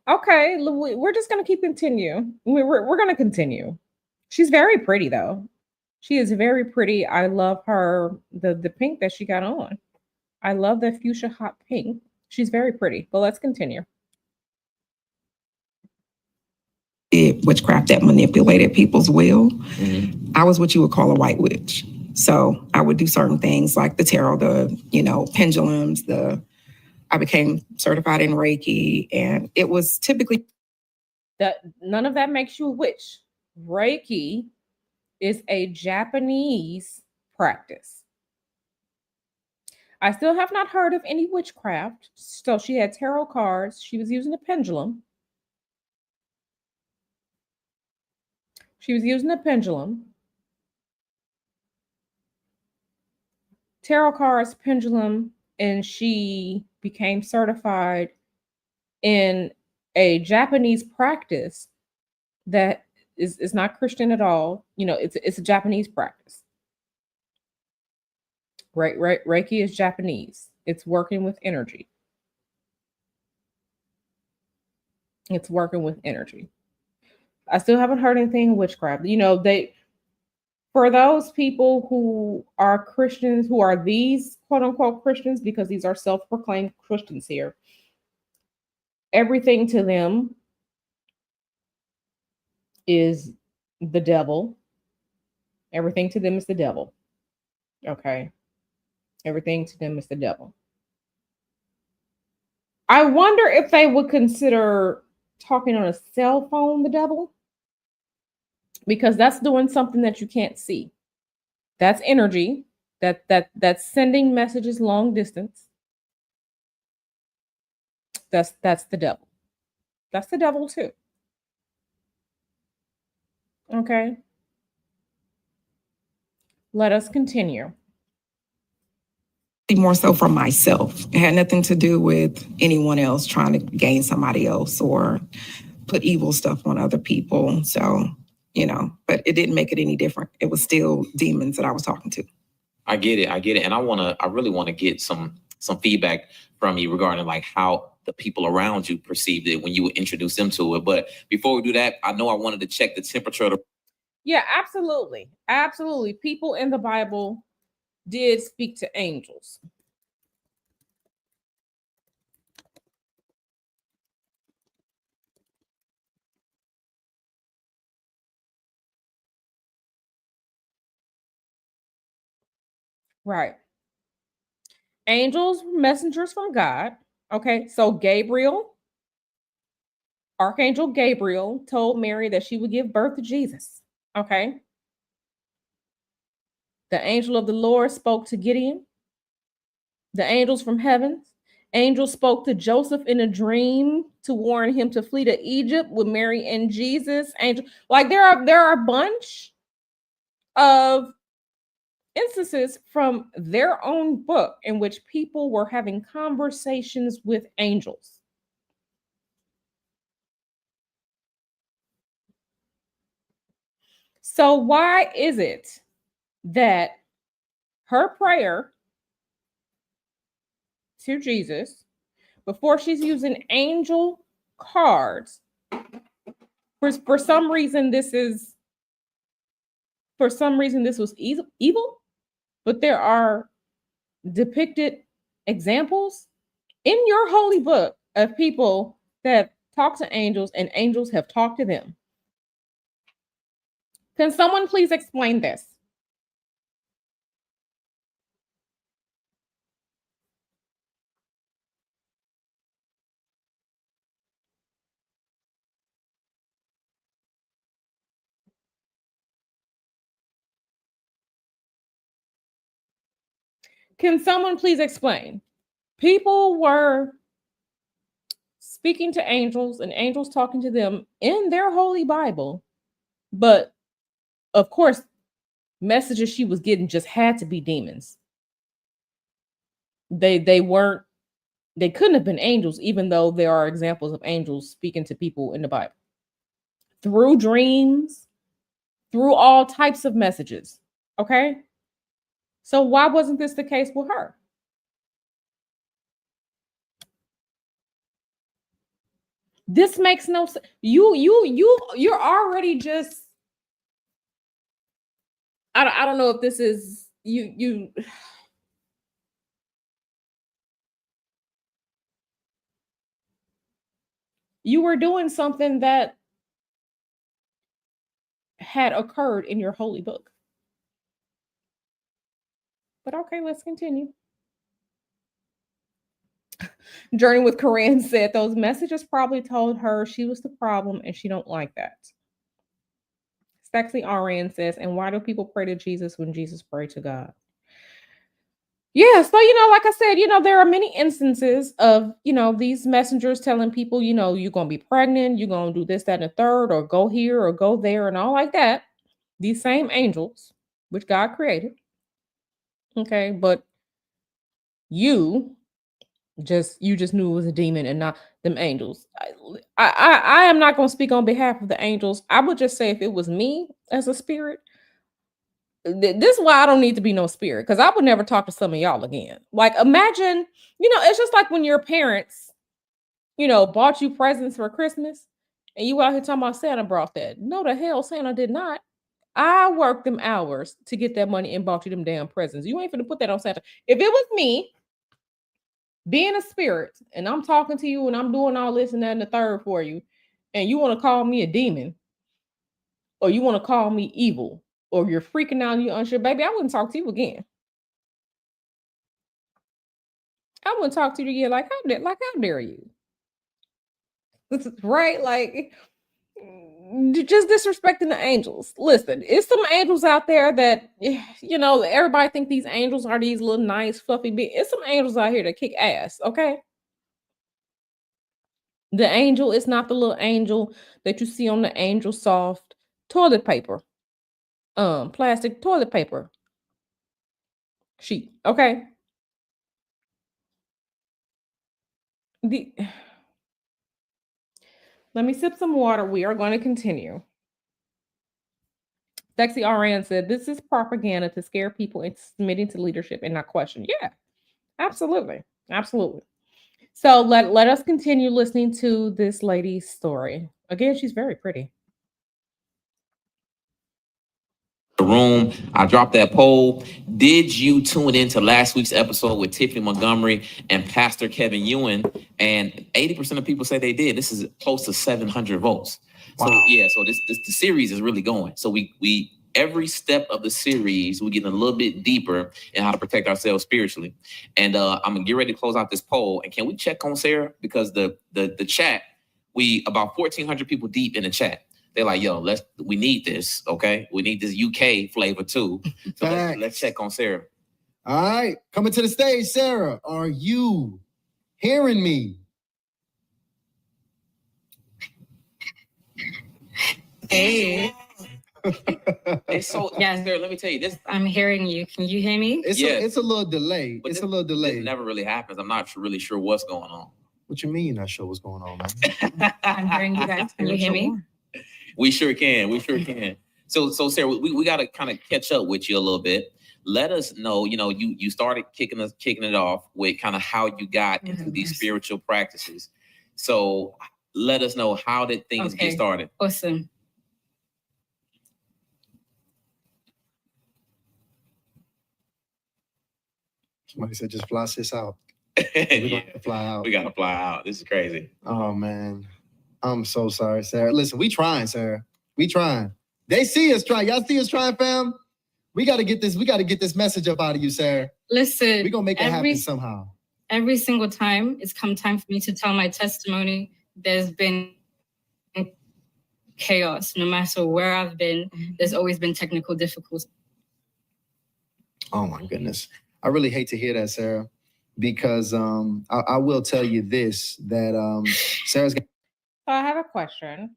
Okay, we're just gonna keep continue. We're gonna continue. She's very pretty though. She is very pretty. I love her the pink that she got on. I love the fuchsia hot pink. She's very pretty. But let's continue. Witchcraft that manipulated people's will. I was what you would call a white witch. So I would do certain things like the tarot, the pendulums, I became certified in Reiki, and it was typically that none of that makes you a witch. Reiki is a Japanese practice. I still have not heard of any witchcraft. So she had tarot cards. She was using a pendulum. Tarot cards, pendulum, and she became certified in a Japanese practice that is not Christian at all. It's a Japanese practice. Right. Reiki is Japanese. It's working with energy. I still haven't heard anything witchcraft. For those people who are Christians, who are these quote unquote Christians, because these are self-proclaimed Christians here, everything to them is the devil. Everything to them is the devil. Okay. Everything to them is the devil. I wonder if they would consider talking on a cell phone the devil, because that's doing something that you can't see. That's energy. That's sending messages long distance. That's the devil. That's the devil too. Okay. Let us continue. more so for myself. It had nothing to do with anyone else trying to gain somebody else or put evil stuff on other people. So, but it didn't make it any different. It was still demons that I was talking to. I get it. And I really want to get some feedback from you regarding like how the people around you perceived it when you would introduce them to it. But before we do that, I know I wanted to check the temperature of the— Yeah, absolutely. Absolutely. People in the Bible did speak to angels. Right. Angels, messengers from God. Okay. So Archangel Gabriel told Mary that she would give birth to Jesus. Okay. The angel of the Lord spoke to Gideon. The angels from heaven. Angels spoke to Joseph in a dream to warn him to flee to Egypt with Mary and Jesus. Angel, like there are a bunch of instances from their own book in which people were having conversations with angels. So why is it that her prayer to Jesus, before she's using angel cards, for some reason this was evil, but there are depicted examples in your holy book of people that talk to angels and angels have talked to them. Can someone please explain this? Can someone please explain? People were speaking to angels and angels talking to them in their holy Bible, but of course, messages she was getting just had to be demons. They couldn't have been angels, even though there are examples of angels speaking to people in the Bible through dreams, through all types of messages. Okay, so why wasn't this the case with her? This makes no sense. You're already just. I don't know if this is you. You were doing something that had occurred in your holy book. But okay, let's continue. Journey with Corinne said those messages probably told her she was the problem and she don't like that. Sexy RN says, and why do people pray to Jesus when Jesus prayed to God? Yeah, so like I said, there are many instances of these messengers telling people, you're gonna be pregnant, you're gonna do this, that, and the third, or go here or go there, and all like that. These same angels, which God created. Okay, but you just knew it was a demon and not them angels. I am not gonna speak on behalf of the angels. I would just say if it was me as a spirit. This is why I don't need to be no spirit, because I would never talk to some of y'all again. Like, imagine, it's just like when your parents, bought you presents for Christmas and you out here talking about Santa brought that. No, the hell, Santa did not. I worked them hours to get that money and bought you them damn presents. You ain't finna put that on Santa. If it was me being a spirit and I'm talking to you and I'm doing all this and that and the third for you, and you want to call me a demon or you want to call me evil, or you're freaking out and you're unsure, baby, I wouldn't talk to you again. I wouldn't talk to you again. Like, how dare you? Right? Like, just disrespecting the angels. Listen, it's some angels out there that, everybody think these angels are these little nice, fluffy beings. It's some angels out here that kick ass, okay? The angel is not the little angel that you see on the Angel Soft toilet paper. Plastic toilet paper sheet, okay? Let me sip some water. We are going to continue. Sexy RN said, this is propaganda to scare people into submitting to leadership and not question. Yeah, absolutely. Absolutely. So let us continue listening to this lady's story. Again, she's very pretty. The room. I dropped that poll. Did you tune into last week's episode with Tiffany Montgomery and Pastor Kevin Ewan? And 80% of people say they did. This is close to 700 votes. Wow. So yeah, so this the series is really going. So we every step of the series, we're getting a little bit deeper in how to protect ourselves spiritually. And I'm gonna get ready to close out this poll. And can we check on Sarah? Because the chat, we about 1,400 people deep in the chat. They're like, yo, we need this, okay? We need this UK flavor too. So let's check on Sarah. All right, coming to the stage, Sarah. Are you hearing me? Hey. It's so yeah. Sarah, let me tell you this. I'm hearing you. Can you hear me? It's a little delay. But it's a little delay. It never really happens. I'm not really sure what's going on. What you mean you're not sure what's going on, man? I'm hearing you guys. Can you hear me? We sure can. We sure can. So Sarah, we got to kind of catch up with you a little bit. Let us know, you started kicking it off with kind of how you got into these spiritual practices. So let us know, how did things get started? Awesome. Somebody said just fly sis out. We gotta fly out. We got to fly out. This is crazy. Oh, man. I'm so sorry, Sarah. Listen, we trying, Sarah. We trying. They see us trying. Y'all see us trying, fam? We got to get this message up out of you, Sarah. Listen. We're going to make it happen somehow. Every single time it's come time for me to tell my testimony, there's been chaos. No matter where I've been, there's always been technical difficulties. Oh, my goodness. I really hate to hear that, Sarah, because I will tell you this, that Sarah's So I have a question.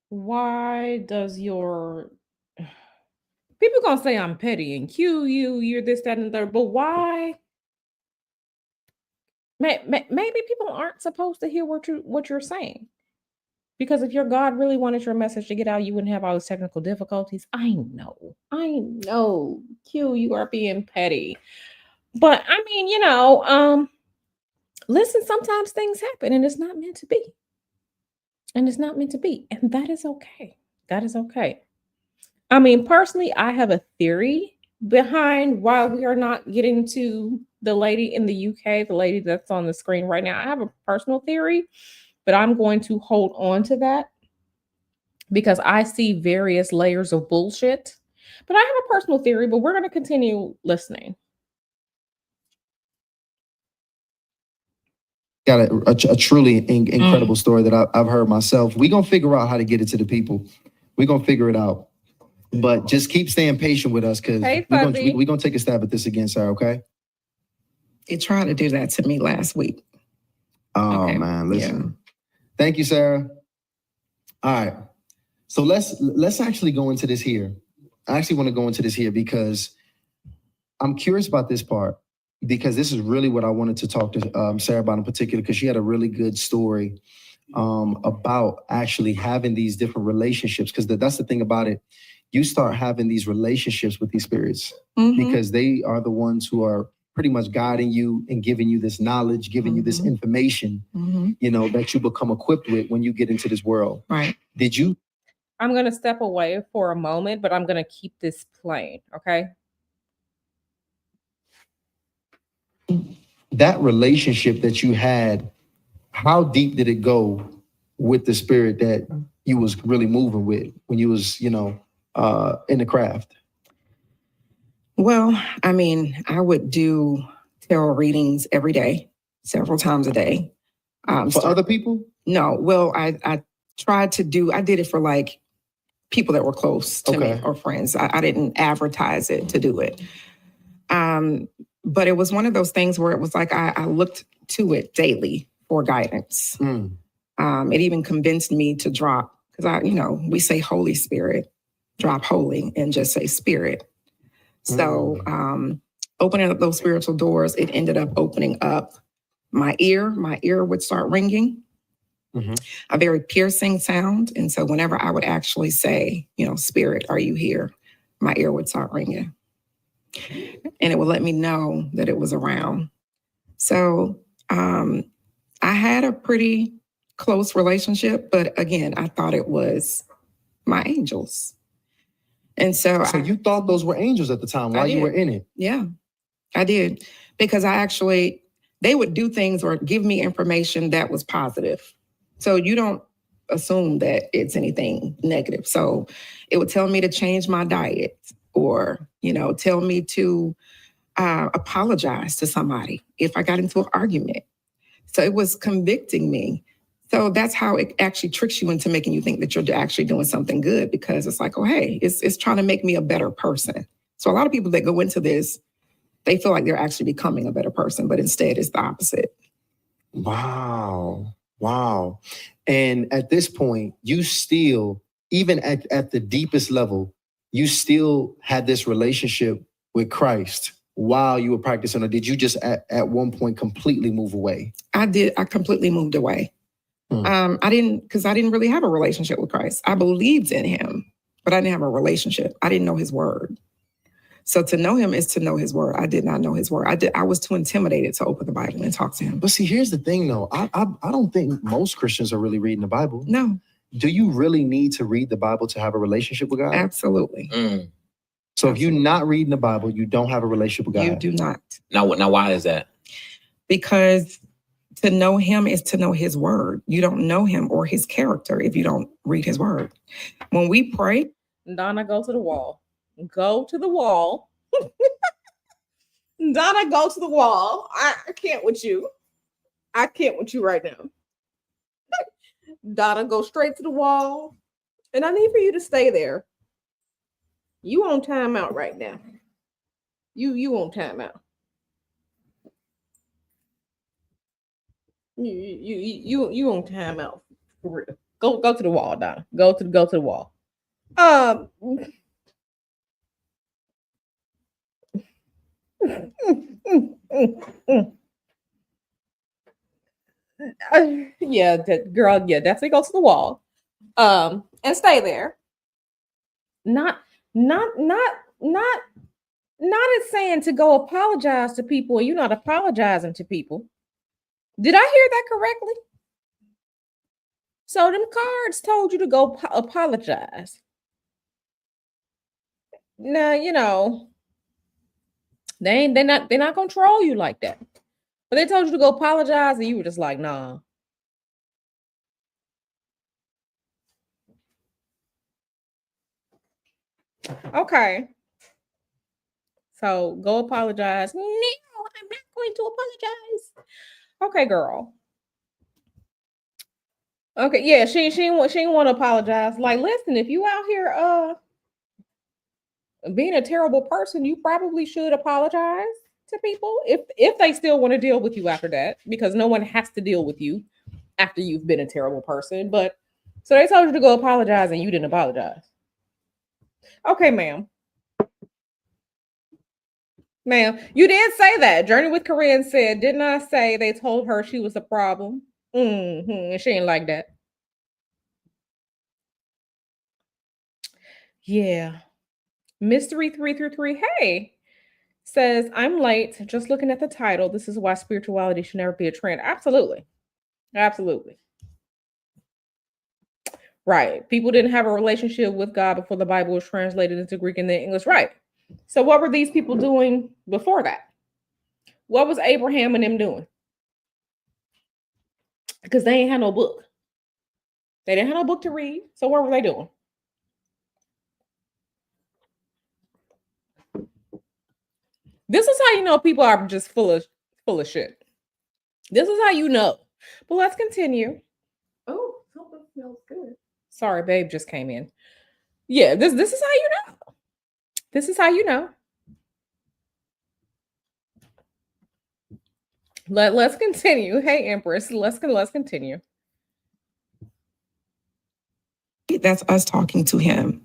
Why does your people gonna say I'm petty and you're this, that, and the third, but why? Maybe people aren't supposed to hear what you're saying. Because if your God really wanted your message to get out, you wouldn't have all these technical difficulties. I know, Q, you are being petty. But I mean, listen, sometimes things happen and it's not meant to be. And it's not meant to be. And that is okay. That is okay. I mean, personally, I have a theory behind why we are not getting to the lady in the UK, the lady that's on the screen right now. I have a personal theory, but I'm going to hold on to that because I see various layers of bullshit. But I have a personal theory, but we're going to continue listening. got a truly incredible story that I've heard myself. We're going to figure out how to get it to the people. We're going to figure it out. But just keep staying patient with us because we're going to take a stab at this again, Sarah, okay? It tried to do that to me last week. Oh, okay. Man, listen. Yeah. Thank you, Sarah. All right. So let's actually go into this here. I actually want to go into this here because I'm curious about this part, because this is really what I wanted to talk to Sarah about in particular, because she had a really good story about actually having these different relationships, because that's the thing about it. You start having these relationships with these spirits because they are the ones who are pretty much guiding you and giving you this knowledge, giving you this information, that you become equipped with when you get into this world. Right. I'm going to step away for a moment, but I'm going to keep this playing, okay? That relationship that you had, how deep did it go with the spirit that you was really moving with when you was, in the craft? Well, I mean, I would do tarot readings every day, several times a day. For other people? No. Well, I did it for like people that were close to me or friends. I didn't advertise it to do it. But it was one of those things where it was like I looked to it daily for guidance. It even convinced me to drop, because we say Holy Spirit, drop holy and just say spirit. So opening up those spiritual doors, it ended up opening up my ear. My ear would start ringing, a very piercing sound. And so whenever I would actually say, spirit, are you here? My ear would start ringing. And it would let me know that it was around. So I had a pretty close relationship, but again, I thought it was my angels. And so you thought those were angels at the time while you were in it? Yeah, I did. Because they would do things or give me information that was positive. So you don't assume that it's anything negative. So it would tell me to change my diet, or, tell me to apologize to somebody if I got into an argument. So it was convicting me. So that's how it actually tricks you into making you think that you're actually doing something good, because it's like, oh, hey, it's trying to make me a better person. So a lot of people that go into this, they feel like they're actually becoming a better person, but instead it's the opposite. Wow. And at this point, you still, even at the deepest level, you still had this relationship with Christ while you were practicing, or did you just at one point completely move away? I did. I completely moved away. I didn't really have a relationship with Christ. I believed in him, but I didn't have a relationship. I didn't know his word. So to know him is to know his word. I did not know his word. I was too intimidated to open the Bible and talk to him. But see, here's the thing though. I don't think most Christians are really reading the Bible. No. Do you really need to read the Bible to have a relationship with God? Absolutely. So if you're not reading the Bible, you don't have a relationship with God. You do not. Now why is that? Because to know him is to know his word. You don't know him or his character if you don't read his word. When we pray, Donna, go to the wall. Go to the wall. Donna, go to the wall. I can't with you. I can't with you right now. Donna, go straight to the wall. And I need for you to stay there. You on timeout right now. You on timeout. You on timeout for real. Go to the wall, Donna. Go to the wall. Um yeah, that girl, yeah, definitely go to the wall. And stay there. Not not not not not as saying to go apologize to people and you're not apologizing to people. Did I hear that correctly? So them cards told you to go apologize. Now, they're not gonna troll you like that. But they told you to go apologize and you were just like, nah. Okay. So go apologize. No, I'm not going to apologize. Okay, girl. Okay, yeah, she didn't want to apologize. Like, listen, if you out here being a terrible person, you probably should apologize to people if they still want to deal with you after that, because no one has to deal with you after you've been a terrible person. But so they told you to go apologize and you didn't apologize. Okay, ma'am. Ma'am, you did say that. Journey with Corinne said, didn't I say they told her she was a problem? And she ain't like that. Yeah. Mystery 333, hey, says, I'm late. Just looking at the title. This is why spirituality should never be a trend. Absolutely. Absolutely. Right. People didn't have a relationship with God before the Bible was translated into Greek and then English. Right. So what were these people doing before that? What was Abraham and them doing? Because they ain't had no book. They didn't have no book to read. So what were they doing? This is how you know people are just full of shit. This is how you know. But let's continue. Oh, something smells good. Sorry, babe just came in. Yeah, this is how you know. This is how you know. Let's continue. Hey, Empress, let's continue. That's us talking to him.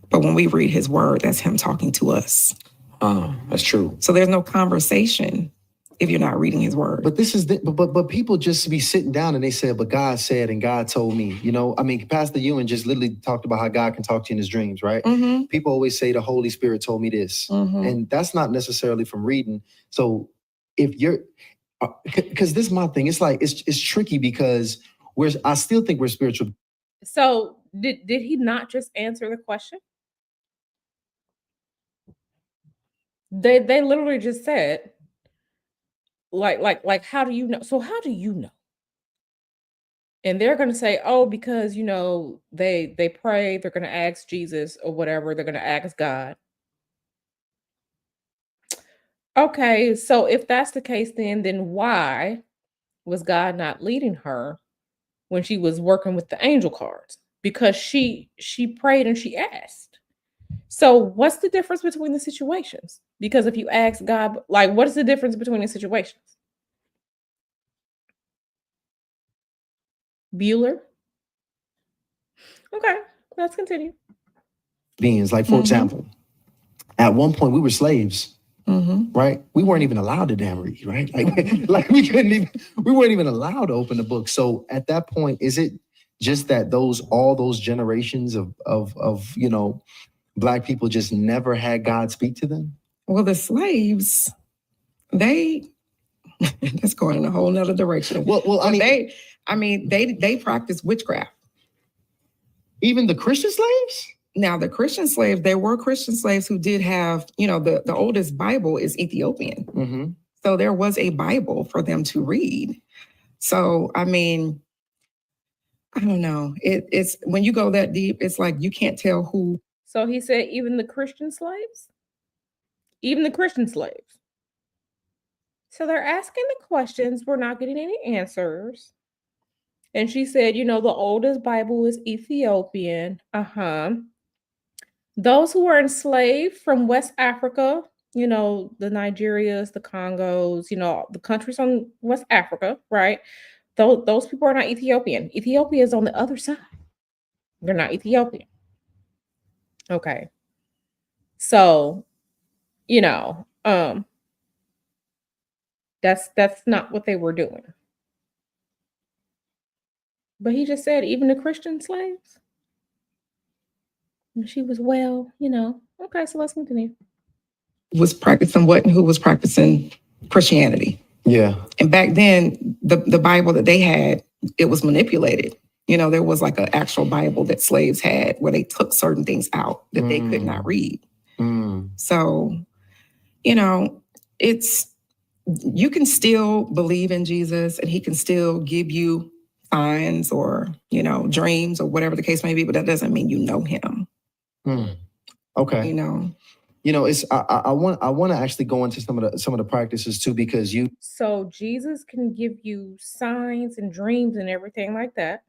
But when we read his word, that's him talking to us. That's true. So there's no conversation if you're not reading his word. But this is but people just be sitting down and they said, but God said and God told me. I mean, Pastor Ewan just literally talked about how God can talk to you in his dreams, right? Mm-hmm. People always say the Holy Spirit told me this. Mm-hmm. And that's not necessarily from reading. So if you're, because this is my thing, it's like, it's tricky because I still think we're spiritual. So did he not just answer the question? They literally just said, like, how do you know? So how do you know? And they're going to say, oh, because, they pray, they're going to ask Jesus or whatever. They're going to ask God. Okay, so if that's the case, then why was God not leading her when she was working with the angel cards? Because she prayed and she asked. So what's the difference between the situations? Because if you ask God, like, what is the difference between the situations? Bueller? Okay, let's continue. Beings, like, for example, at one point we were slaves. Right? We weren't even allowed to damn read, right? Like we weren't even allowed to open the book. So at that point, is it just that all those generations of Black people just never had God speak to them? Well, the slaves, that's going in a whole nother direction. Well, I mean, they practice witchcraft. Even the Christian slaves? Now, the Christian slaves, there were Christian slaves who did have, the oldest Bible is Ethiopian. Mm-hmm. So there was a Bible for them to read. So, I mean, I don't know. It's when you go that deep, it's like you can't tell who. So he said, even the Christian slaves? Even the Christian slaves. So they're asking the questions. We're not getting any answers. And she said, the oldest Bible is Ethiopian. Those who were enslaved from West Africa you know, the Nigerias, the Congos, you know, the countries on West Africa, right? Those people are not Ethiopian. Ethiopia is on the other side. They're not Ethiopian. Okay. So, you know, that's not what they were doing. But he just said even the Christian slaves. And she was, well, you know, okay, so let's continue. Was practicing what and who was practicing Christianity. Yeah. And back then, the Bible that they had, it was manipulated. You know, there was like an actual Bible that slaves had where they took certain things out that they could not read. So, you know, you can still believe in Jesus and he can still give you signs or, you know, dreams or whatever the case may be, but that doesn't mean you know him. Okay. You know. You know, it's I want to actually go into some of the practices too, because so Jesus can give you signs and dreams and everything like that.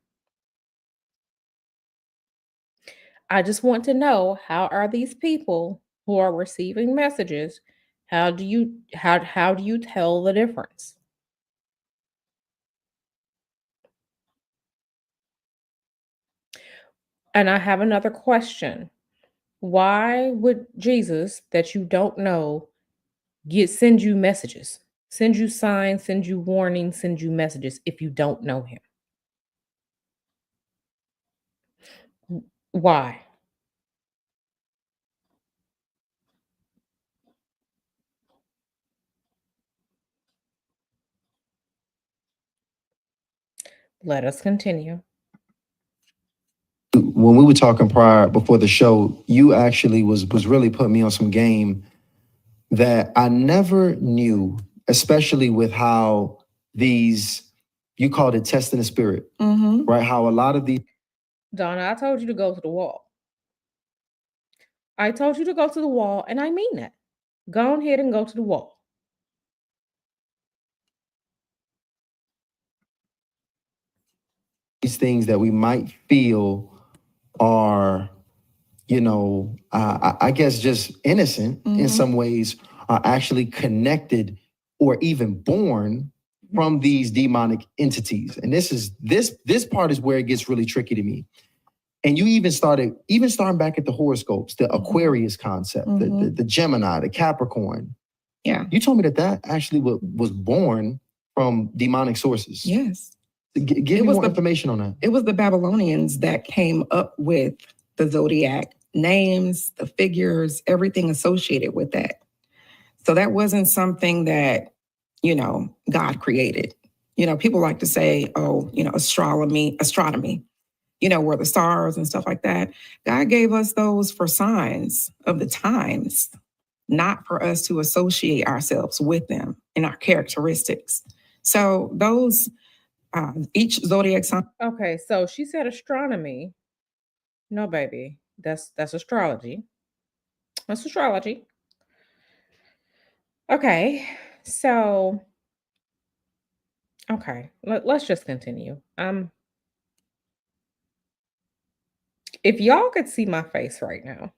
I just want to know, how are these people who are receiving messages, how do you tell the difference? And I have another question. Why would Jesus, that you don't know, send you messages, send you signs, send you warnings, send you messages if you don't know him? Why? Let us continue. when we were talking before the show, you actually was really putting me on some game that I never knew, especially with how you called it testing the spirit, right? How a lot of these. Donna, I told you to go to the wall. I told you to go to the wall, and I mean that. Go ahead and go to the wall. These things that we might feel are, you know, I guess just innocent in some ways, are actually connected or even born from these demonic entities. And this part is where it gets really tricky to me. And you even starting back at the horoscopes, the Aquarius concept, the Gemini, the Capricorn. Yeah. You told me that actually was born from demonic sources. Yes. Give me more information on that. It was the Babylonians that came up with the zodiac names, the figures, everything associated with that. So that wasn't something that, you know, God created. You know, people like to say, oh, you know, astronomy, you know, where the stars and stuff like that. God gave us those for signs of the times, not for us to associate ourselves with them and our characteristics. So those, each zodiac sign. Okay, so she said astronomy. No, baby, that's astrology. That's astrology. Okay, so okay, let's just continue. If y'all could see my face right now.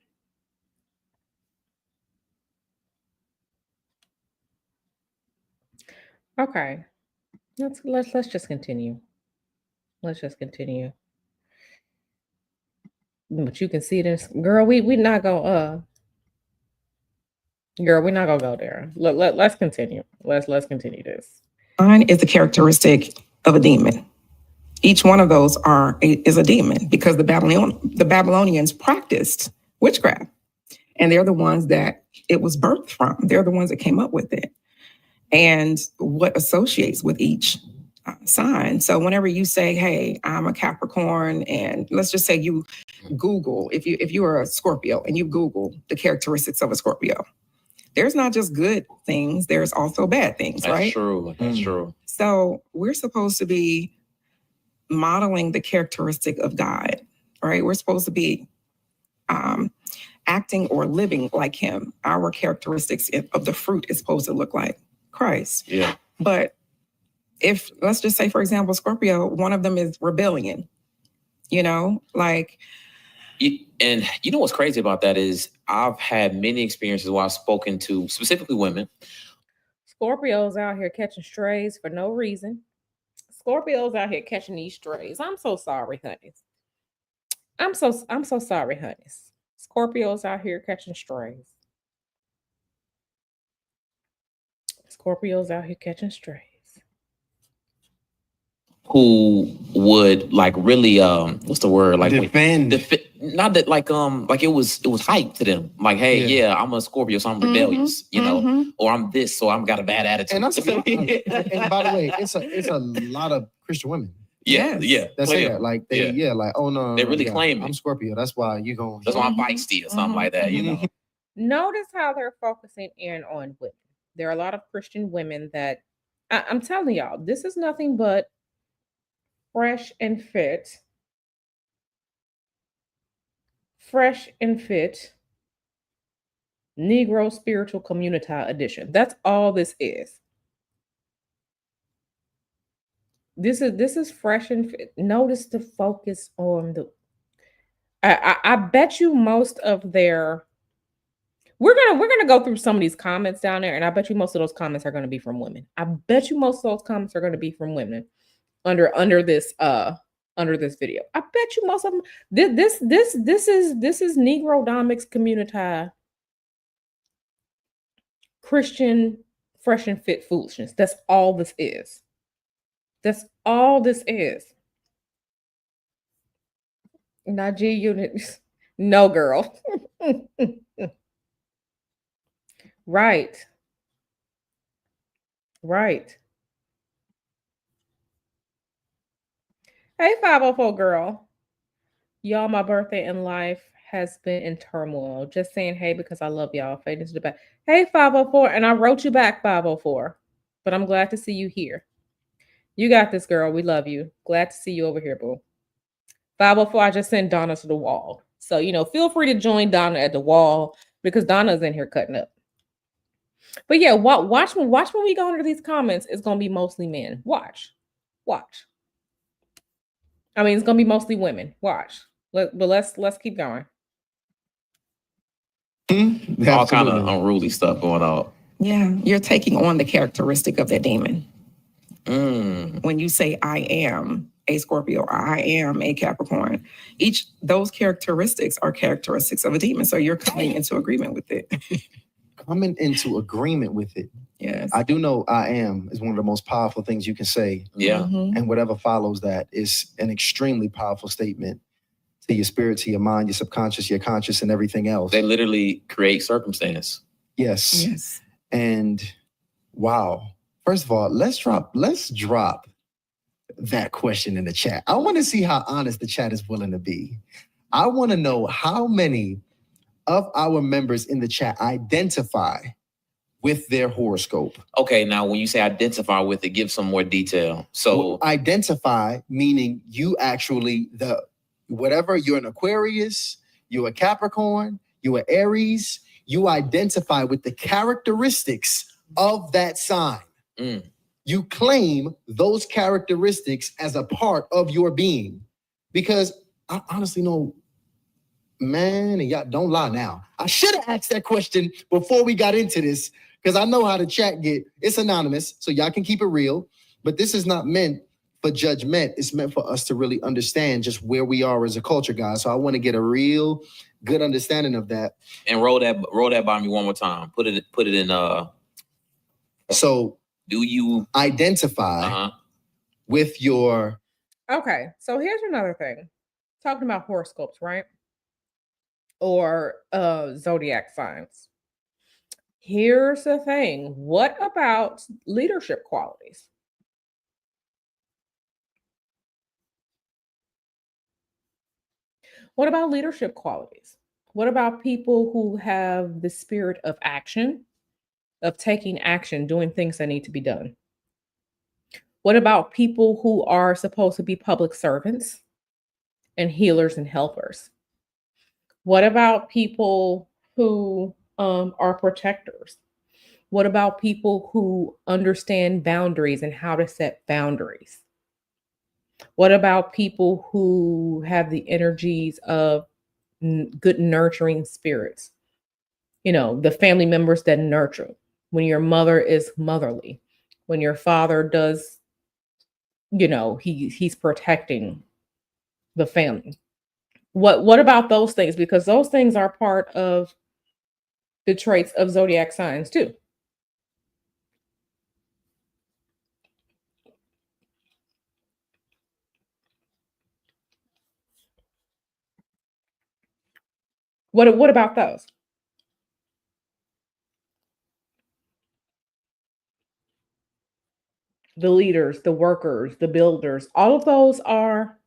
Okay. Let's just continue. Let's just continue. But you can see this, girl. We not gonna girl, we're not gonna go there. Let's continue. Let's continue this. Sign is a characteristic of a demon. Each one of those is a demon because the Babylonians practiced witchcraft, and they're the ones that it was birthed from. They're the ones that came up with it, and what associates with each sign. So whenever you say, "Hey, I'm a Capricorn," and let's just say you Google, if you are a Scorpio and you Google the characteristics of a Scorpio, there's not just good things, there's also bad things, right? That's true. That's true. So we're supposed to be modeling the characteristic of God, right? We're supposed to be acting or living like him. Our characteristics of the fruit is supposed to look like Christ. Yeah. But if, let's just say, for example, Scorpio, one of them is rebellion, you know, like And you know what's crazy about that is I've had many experiences where I've spoken to specifically women. Scorpios out here catching strays for no reason. Scorpios out here catching these strays. I'm so sorry, honeys. I'm so sorry, honeys. Scorpios out here catching strays. Scorpios out here catching strays. Who would like really what's the word, like defend not that like it was hype to them, like, hey, yeah, I'm a Scorpio, so I'm rebellious, you know, or I'm this, so I'm got a bad attitude. And and by the way, it's a lot of Christian women. Yeah. That say that, like like, oh no, they really claim I'm Scorpio. That's why you going. That's why I'm feisty or something like that, you know. Notice how they're focusing in on women. There are a lot of Christian women that I'm telling y'all, this is nothing but fresh and fit Negro spiritual community edition. That's all this is. This is fresh and fit. Notice the focus on the I bet you most of their we're gonna go through some of these comments down there, and I bet you most of those comments are gonna be from women. I bet you most of those comments are gonna be from women under this video. I bet you most of them this is Negronomics community Christian fresh and fit foolishness. That's all this is. That's all this is. Not G unit. No, girl. Right. Hey, 504 girl. Y'all, my birthday in life has been in turmoil. Just saying hey because I love y'all. Fade into the back. Hey, 504. And I wrote you back, 504. But I'm glad to see you here. You got this, girl. We love you. Glad to see you over here, boo. 504, I just sent Donna to the wall. So, feel free to join Donna at the wall because Donna's in here cutting up. But yeah, watch when we go into these comments, it's going to be mostly men. Watch. I mean, it's going to be mostly women. Watch. But let's keep going. All kind of unruly stuff going on. Yeah, you're taking on the characteristic of that demon. When you say I am a Scorpio or I am a Capricorn, those characteristics are characteristics of a demon. So you're coming into agreement with it. Coming into agreement with it. Yes. I do know I am is one of the most powerful things you can say. Yeah. And whatever follows that is an extremely powerful statement to your spirit, to your mind, your subconscious, your conscious, and everything else. They literally create circumstance. Yes. And wow. First of all, let's drop that question in the chat. I want to see how honest the chat is willing to be. I want to know how many of our members in the chat identify with their horoscope. Okay, now when you say identify with it, give some more detail. So identify meaning you actually whatever, you're an Aquarius, you're a Capricorn, you're an Aries, you identify with the characteristics of that sign. You claim those characteristics as a part of your being. Because I honestly know, man, and y'all don't lie now. I should have asked that question before we got into this, because I know how the chat get. It's anonymous, so y'all can keep it real. But this is not meant for judgment. It's meant for us to really understand just where we are as a culture, guys. So I want to get a real good understanding of that. And roll that by me one more time. Put it in So do you identify with your... Okay, so here's another thing. Talking about horoscopes, right? Or zodiac signs. Here's the thing. What about leadership qualities? What about leadership qualities? What about people who have the spirit of action, of taking action, doing things that need to be done? What about people who are supposed to be public servants and healers and helpers? What about people who are protectors? What about people who understand boundaries and how to set boundaries? What about people who have the energies of good nurturing spirits. You know, the family members that nurture. When your mother is motherly, when your father does, you know, he's protecting the family. What about those things? Because those things are part of the traits of zodiac signs too. What about those? The leaders, the workers, the builders, all of those are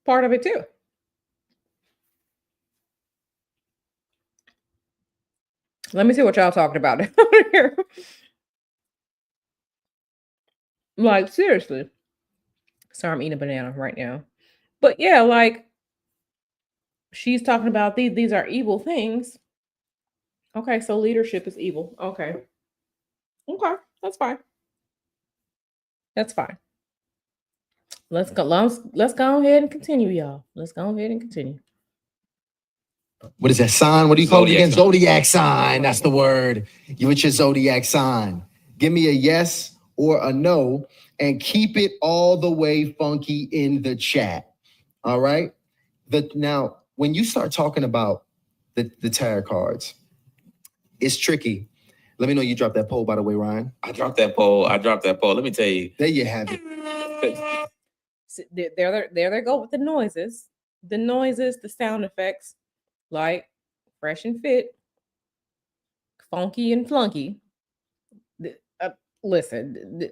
part of it too. Let me see what y'all talking about here. Like, seriously. Sorry, I'm eating a banana right now. But yeah, like she's talking about these are evil things. Okay, so leadership is evil. Okay. Okay, that's fine. That's fine. Let's go ahead and continue, y'all. Let's go ahead and continue. What is that sign? What do you call it Zodiac again? sign. Zodiac sign. That's the word. You with your zodiac sign. Give me a yes or a no, and keep it all the way funky in the chat. All right. Now, when you start talking about the tarot cards, it's tricky. Let me know you dropped that poll, by the way, Ryan. I dropped that poll. Let me tell you. There you have it. There they go with the noises. The noises, the sound effects, like fresh and fit, funky and flunky. Listen,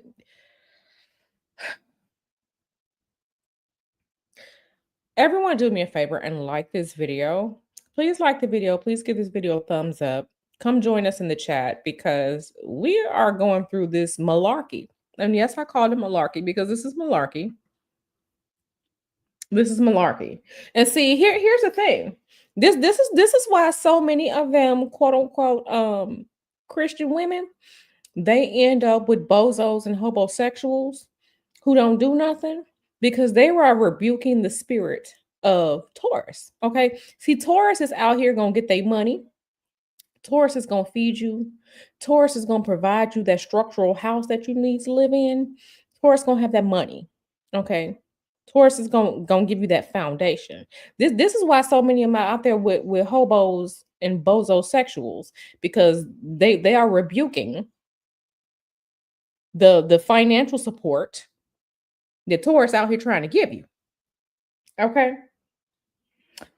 everyone do me a favor and like this video. Please like the video. Please give this video a thumbs up. Come join us in the chat because we are going through this malarkey. And yes, I called it malarkey because this is malarkey. This is malarkey. And see, here's the thing. This is why so many of them quote unquote Christian women, they end up with bozos and homosexuals who don't do nothing because they were rebuking the spirit of Taurus. Okay. See, Taurus is out here gonna get their money. Taurus is gonna feed you. Taurus is gonna provide you that structural house that you need to live in. Taurus gonna have that money. Okay. Taurus is gonna give you that foundation. This is why so many of them are out there with hobos and bozosexuals because they are rebuking the financial support that Taurus out here trying to give you. Okay.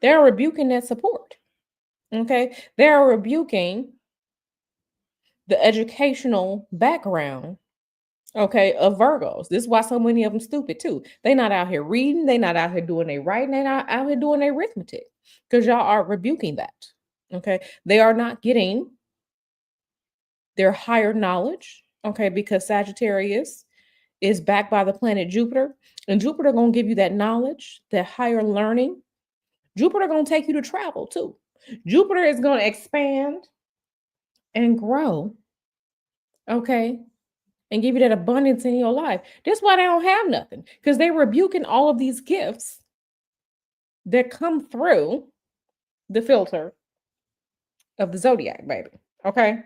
They're rebuking that support. Okay. They're rebuking the educational background, okay, of Virgos. This is why so many of them stupid too. They're not out here reading. They're not out here doing their writing. They're not out here doing their arithmetic because y'all are rebuking that. Okay. They are not getting their higher knowledge. Okay. Because Sagittarius is backed by the planet Jupiter. And Jupiter gonna give you that knowledge, that higher learning. Jupiter gonna take you to travel too. Jupiter is gonna expand and grow, okay, and give you that abundance in your life. That's why they don't have nothing, because they're rebuking all of these gifts that come through the filter of the zodiac, baby. Okay.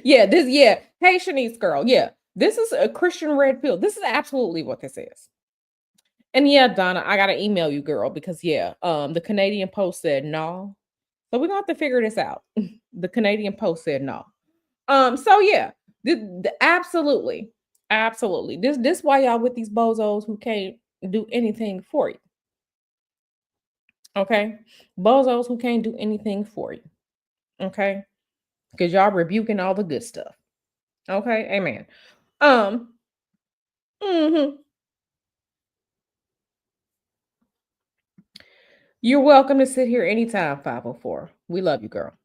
Yeah, Hey, Shanice girl. Yeah, this is a Christian red pill. This is absolutely what this is. And yeah, Donna, I gotta email you, girl, because the Canadian Post said no. So we're gonna have to figure this out. The Canadian Post said no. So yeah, absolutely. Absolutely. This why y'all with these bozos who can't do anything for you. Okay. Bozos who can't do anything for you. Okay. Because y'all rebuking all the good stuff. Okay. Amen. Mhm. You're welcome to sit here anytime, 504. We love you, girl.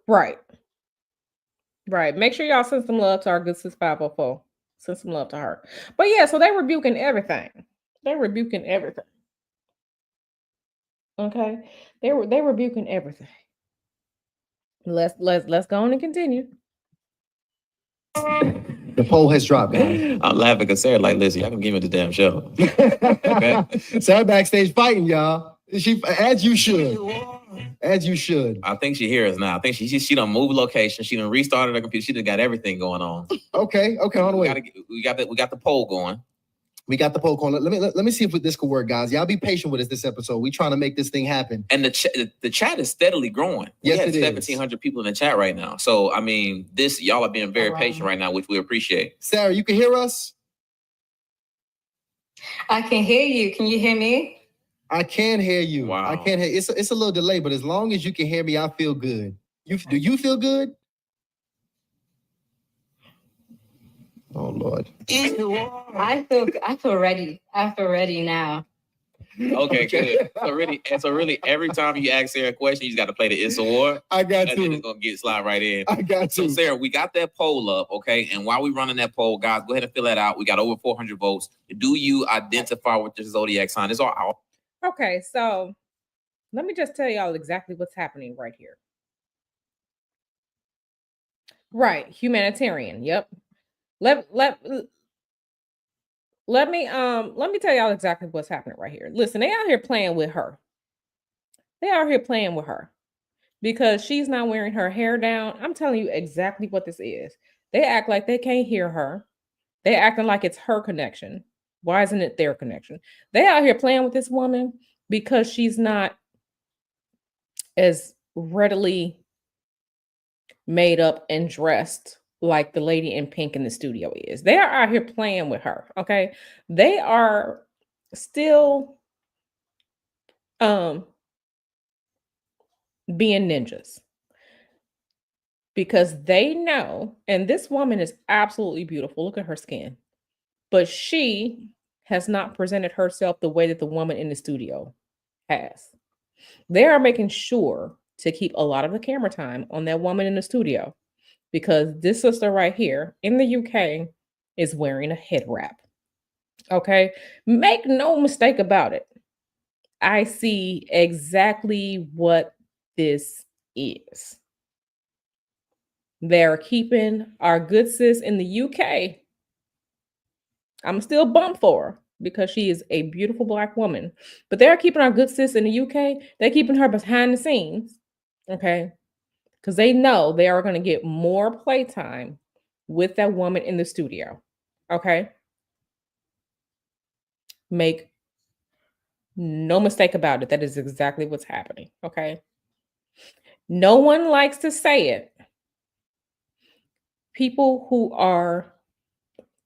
Right. Right. Make sure y'all send some love to our good sis 504. Send some love to her. But yeah, so they're rebuking everything. They're rebuking everything. Okay. They rebuking everything. Let's go on and continue. The poll has dropped, guys. I'm laughing because Sarah like, listen, y'all can give me the damn show. Sarah backstage fighting, y'all. She, as you should. As you should. I think she hears now. I think she done moved location. She done restarted her computer. She done got everything going on. Okay, on the way. We got the poll going. We got the poll going. Let me see if this could work, guys. Y'all be patient with us this episode. We trying to make this thing happen. And the chat is steadily growing. Yes, it is. 1,700 people in the chat right now. So I mean, y'all are being very patient right now, which we appreciate. Sarah, you can hear us? I can hear you. Can you hear me? I can hear you. Wow. I can't hear. It's a little delay, but as long as you can hear me, I feel good. Do you feel good? Oh Lord. I feel ready. I feel ready now. Okay, good. So really, every time you ask Sarah a question, you just got to play the It's a War. I got and to. then it's gonna slide right in. I got So to. Sarah, we got that poll up, okay? And while we running that poll, guys, go ahead and fill that out. We got over 400 votes. Do you identify with the zodiac sign? It's all out. Okay, so let me just tell y'all exactly what's happening right here. Right, humanitarian. Yep. Let me tell y'all exactly what's happening right here. Listen, they out here playing with her. Because she's not wearing her hair down. I'm telling you exactly what this is. They act like they can't hear her. They acting like it's her connection. Why isn't it their connection? They out here playing with this woman because she's not as readily made up and dressed like the lady in pink in the studio is. They are out here playing with her, okay? They are still being ninjas because they know, and this woman is absolutely beautiful. Look at her skin. But she has not presented herself the way that the woman in the studio has. They are making sure to keep a lot of the camera time on that woman in the studio because this sister right here in the UK is wearing a head wrap. Okay? Make no mistake about it. I see exactly what this is. They're keeping our good sis in the UK. I'm still bummed for her because she is a beautiful Black woman. But they're keeping our good sis in the UK. They're keeping her behind the scenes, okay? Because they know they are going to get more playtime with that woman in the studio, okay? Make no mistake about it. That is exactly what's happening, okay? No one likes to say it. People who are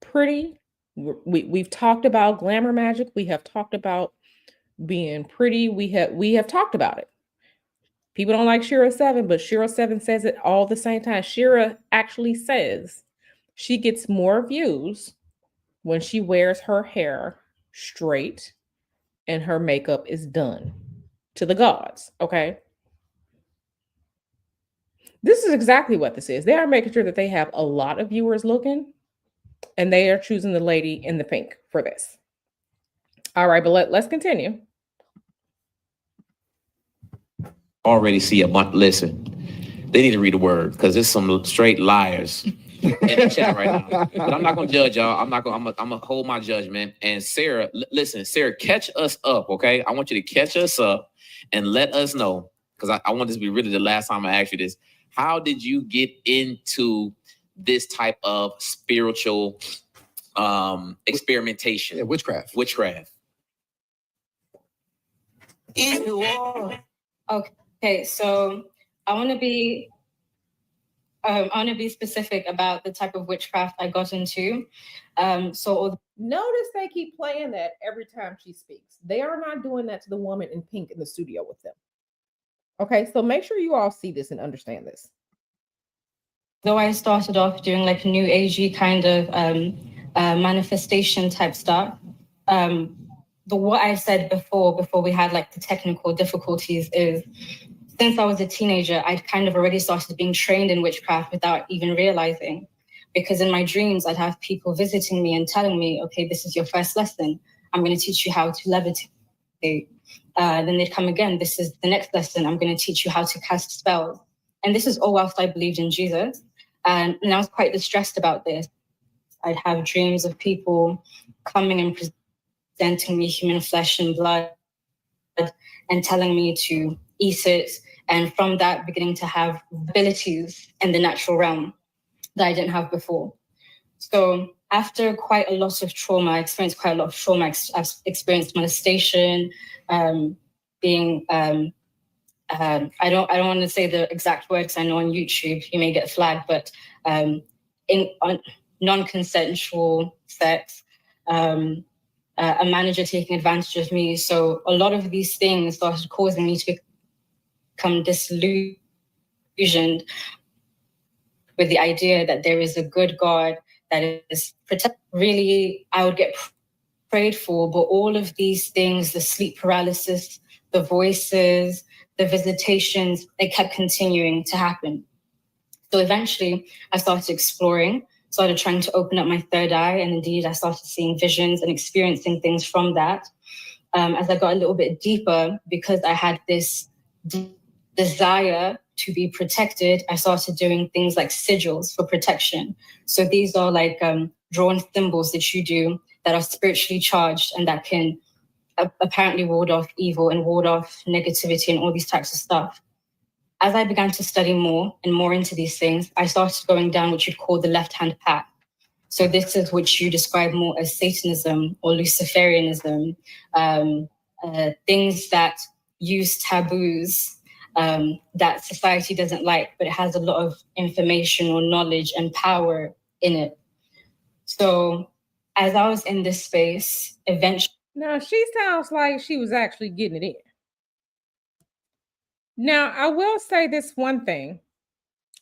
pretty, we've talked about glamour magic. We have talked about being pretty. We have talked about it. People don't like Shira 7, but Shira 7 says it all the same time. Shira actually says she gets more views when she wears her hair straight and her makeup is done to the gods, okay? This is exactly what this is. They are making sure that they have a lot of viewers looking, and they are choosing the lady in the pink for this. All right, but let's continue. Already see a bunch. Listen, they need to read the word because there's some straight liars in the chat right now. But I'm not gonna judge y'all. I'm gonna hold my judgment. And Sarah, listen, Sarah, catch us up, okay? I want you to catch us up and let us know because I want this to be really the last time I ask you this. How did you get into this type of spiritual experimentation? Yeah, witchcraft. Okay, so I want to be specific about the type of witchcraft I got into. So notice they keep playing that every time she speaks. They are not doing that to the woman in pink in the studio with them. Okay, so make sure you all see this and understand this. Though I started off doing like new agey kind of manifestation type stuff, but what I said before we had like the technical difficulties is since I was a teenager, I'd kind of already started being trained in witchcraft without even realizing. Because in my dreams, I'd have people visiting me and telling me, okay, this is your first lesson. I'm going to teach you how to levitate. Then they'd come again. This is the next lesson. I'm going to teach you how to cast spells. And this is all whilst I believed in Jesus. And I was quite distressed about this. I'd have dreams of people coming and presenting me human flesh and blood and telling me to eat it. And from that, beginning to have abilities in the natural realm that I didn't have before. So after quite a lot of trauma, I experienced quite a lot of trauma. I've experienced molestation, being, I don't want to say the exact words. I know on YouTube you may get flagged, but on non-consensual sex, a manager taking advantage of me. So a lot of these things started causing me to become disillusioned with the idea that there is a good God that is protect. Really, I would get prayed for, but all of these things, the sleep paralysis, the voices, the visitations, they kept continuing to happen. So eventually I started exploring, started trying to open up my third eye. And indeed, I started seeing visions and experiencing things from that. As I got a little bit deeper, because I had this desire to be protected, I started doing things like sigils for protection. So these are like drawn symbols that you do that are spiritually charged and that can apparently ward off evil and ward off negativity and all these types of stuff. As I began to study more and more into these things, I started going down what you'd call the left-hand path. So this is what you describe more as Satanism or Luciferianism, things that use taboos that society doesn't like, but it has a lot of information or knowledge and power in it. So as I was in this space, eventually... Now, she sounds like she was actually getting it in. Now, I will say this one thing.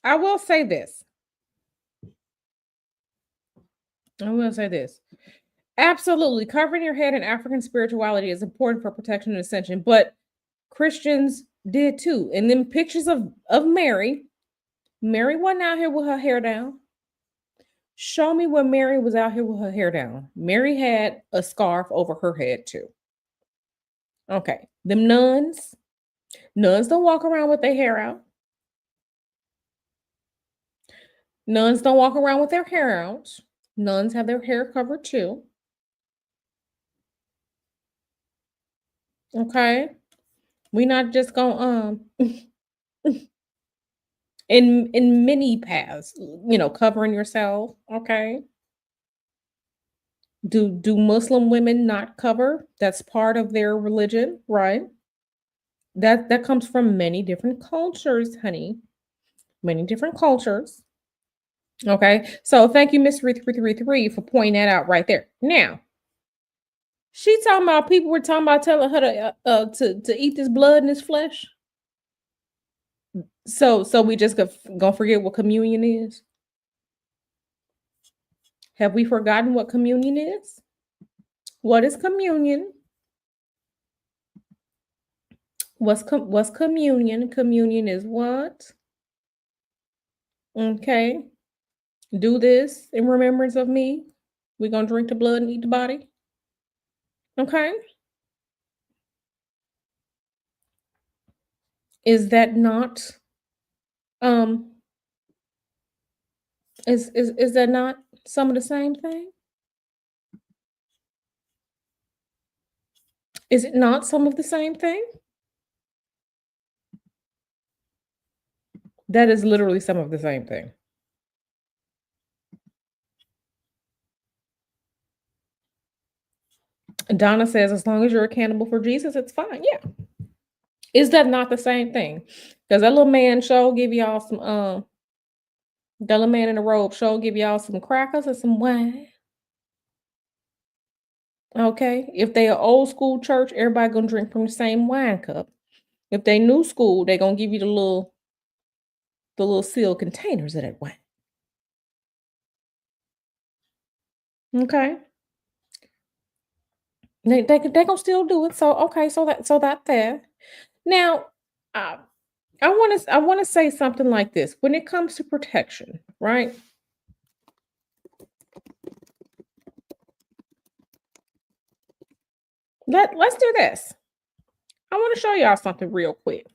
I will say this. Absolutely. Covering your head in African spirituality is important for protection and ascension, but Christians did too. And then pictures of Mary. Mary wasn't out here with her hair down. Show me where Mary was out here with her hair down. Mary had a scarf over her head too. Okay. Them nuns don't walk around with their hair out. Nuns don't walk around with their hair out. Nuns have their hair covered too. Okay. We're not just gonna in many paths, covering yourself. Okay. Do Muslim women not cover? That's part of their religion, right? That comes from many different cultures, honey. Many different cultures. Okay. So thank you, Miss 333 for pointing that out right there. Now, she talking about people were talking about telling her to eat this blood and this flesh. So we just gonna forget what communion is? Have we forgotten what communion is? What is communion? What's communion? Communion is what? Okay. Do this in remembrance of me. We're gonna drink the blood and eat the body. Okay. Is that not is that not some of the same thing? Is it not some of the same thing? That is literally some of the same thing. Donna says, as long as you're a cannibal for Jesus, it's fine. Yeah. Is that not the same thing? Because that little man show give y'all some that little man in the robe show give y'all some crackers and some wine. Okay. If they are old school church, everybody gonna drink from the same wine cup. If they new school, they gonna give you the little sealed containers of that wine. Okay. They gonna still do it. So okay, so that there. Now, I want to say something like this. When it comes to protection, right? Let's do this. I want to show y'all something real quick.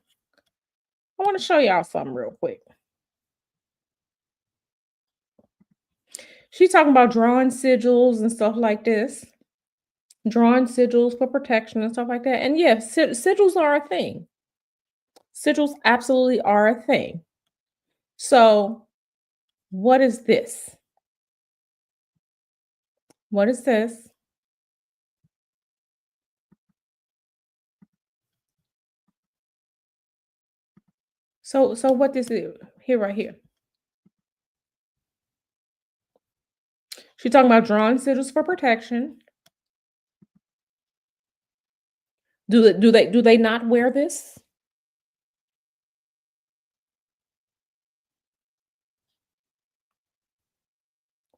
She's talking about drawing sigils and stuff like this. Drawing sigils for protection and stuff like that. And yeah, sigils are a thing. Sigils absolutely are a thing. So, what is this? What is this? So what this is here, right here. She's talking about drawing sigils for protection. Do they not wear this?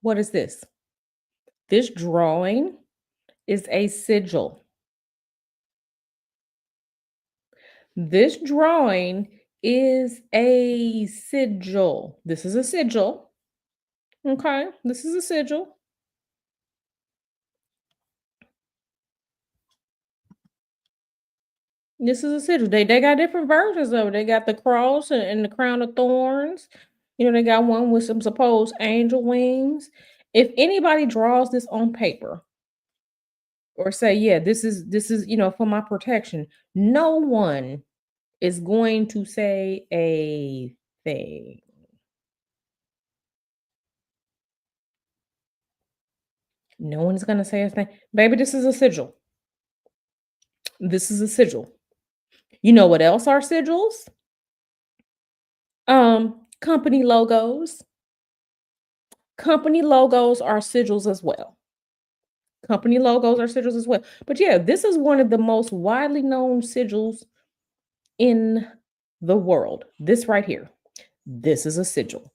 What is this? This drawing is a sigil. This drawing is a sigil. This is a sigil. Okay, this is a sigil. This is a sigil. They got different versions of it. They got the cross and the crown of thorns. You know, they got one with some supposed angel wings. If anybody draws this on paper or say, yeah, this is, you know, for my protection, no one is going to say a thing. No one's going to say a thing. Baby, this is a sigil. This is a sigil. You know what else are sigils? Company logos. Company logos are sigils as well. Company logos are sigils as well. But yeah, this is one of the most widely known sigils in the world. This right here. This is a sigil.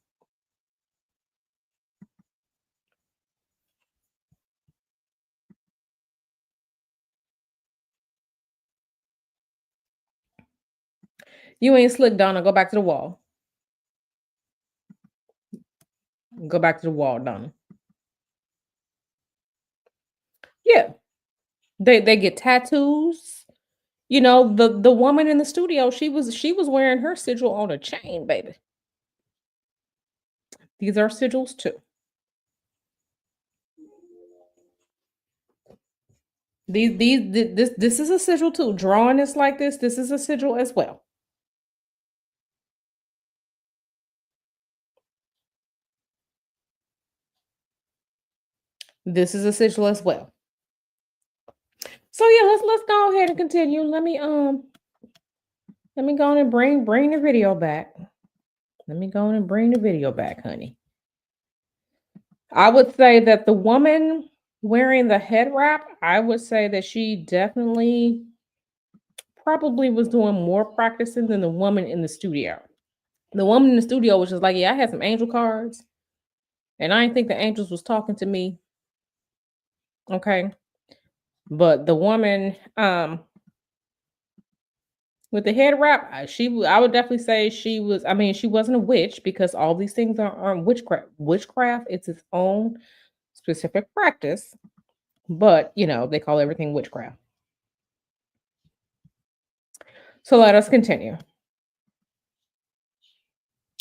You ain't slick, Donna. Go back to the wall. Go back to the wall, Donna. Yeah. They get tattoos. You know, the woman in the studio, she was wearing her sigil on a chain, baby. These are sigils too. This is a sigil too. Drawing is like this. This is a sigil as well. This is a sigil as well. So yeah, let's go ahead and continue. Let me go on and bring the video back. Let me go on and bring the video back, honey. I would say that the woman wearing the head wrap, I would say that she definitely probably was doing more practicing than the woman in the studio. The woman in the studio was just like, yeah, I had some angel cards, and I didn't think the angels was talking to me. Okay. But the woman with the head wrap, I would definitely say she was, I mean, she wasn't a witch, because all these things aren't witchcraft. Witchcraft, it's its own specific practice, but you know, they call everything witchcraft. So let us continue.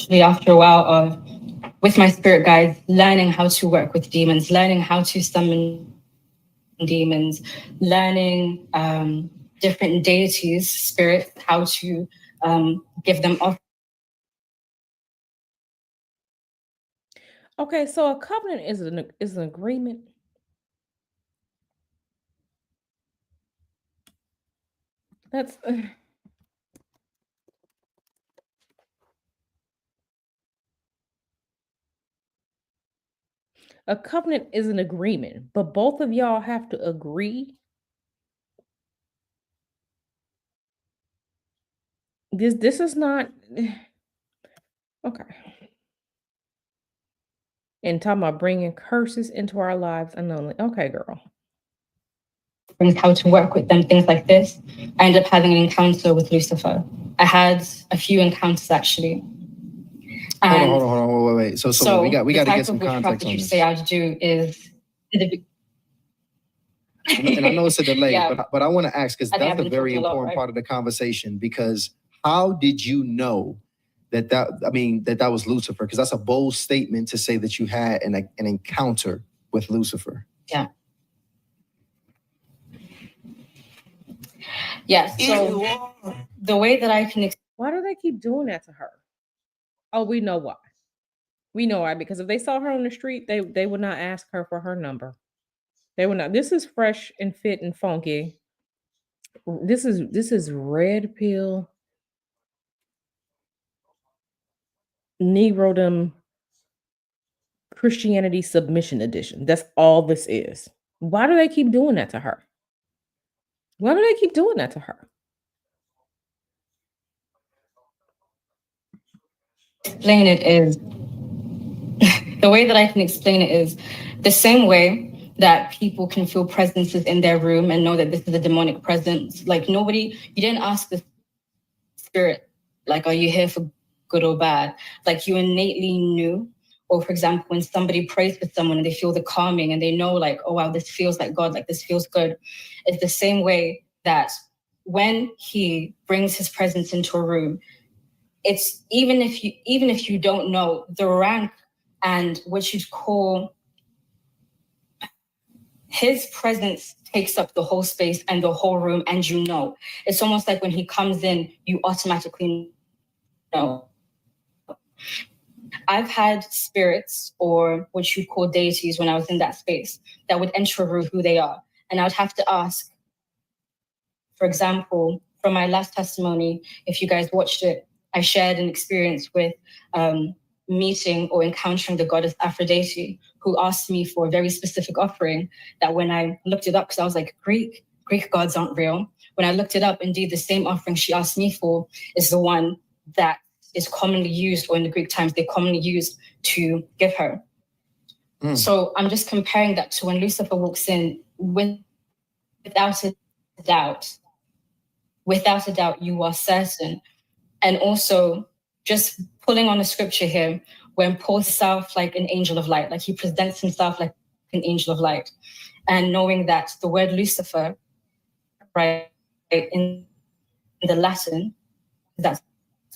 After a while of, with my spirit guides, learning how to work with demons, learning how to summon demons, learning different deities, spirits, how to give them off. Okay, so a covenant is an agreement. That's a covenant is an agreement, but both of y'all have to agree. This is not okay. And talking about bringing curses into our lives unknowingly. Okay, girl. How to work with them, things like this. I ended up having an encounter with Lucifer. I had a few encounters actually. Hold on, wait. So we got to get some context on this. Say I do is, and I know it's a delay, yeah, but I want to ask, because that's a very important part of the conversation, because how did you know that was Lucifer, because that's a bold statement to say that you had an encounter with Lucifer. Yeah. Yeah. So the way that I can Why do they keep doing that to her? Oh, we know why. We know why, because if they saw her on the street, they would not ask her for her number. They would not. This is fresh and fit and funky. This is red pill Negrodom Christianity submission edition. That's all this is. Why do they keep doing that to her? Why do they keep doing that to her? explain it is the way that I can explain it is the same way that people can feel presences in their room and know that this is a demonic presence. Like you didn't ask the spirit, like, are you here for good or bad? Like you innately knew. Or for example, when somebody prays for someone and they feel the calming and they know like, oh wow, this feels like God, like this feels good. It's the same way that when he brings his presence into a room, it's even if you don't know the rank and what you'd call, his presence takes up the whole space and the whole room, and you know. It's almost like when he comes in, you automatically know. I've had spirits, or what you call deities, when I was in that space, that would enter a room who they are. And I would have to ask, for example, from my last testimony, if you guys watched it, I shared an experience with meeting or encountering the goddess Aphrodite, who asked me for a very specific offering that when I looked it up, because I was like, Greek gods aren't real. When I looked it up, indeed, the same offering she asked me for is the one that is commonly used, or in the Greek times, they commonly used to give her. So I'm just comparing that to when Lucifer walks in, without a doubt, you are certain. And also just pulling on a scripture here, when Paul himself like an angel of light, like he presents himself like an angel of light, and knowing that the word Lucifer, right, in the Latin, that's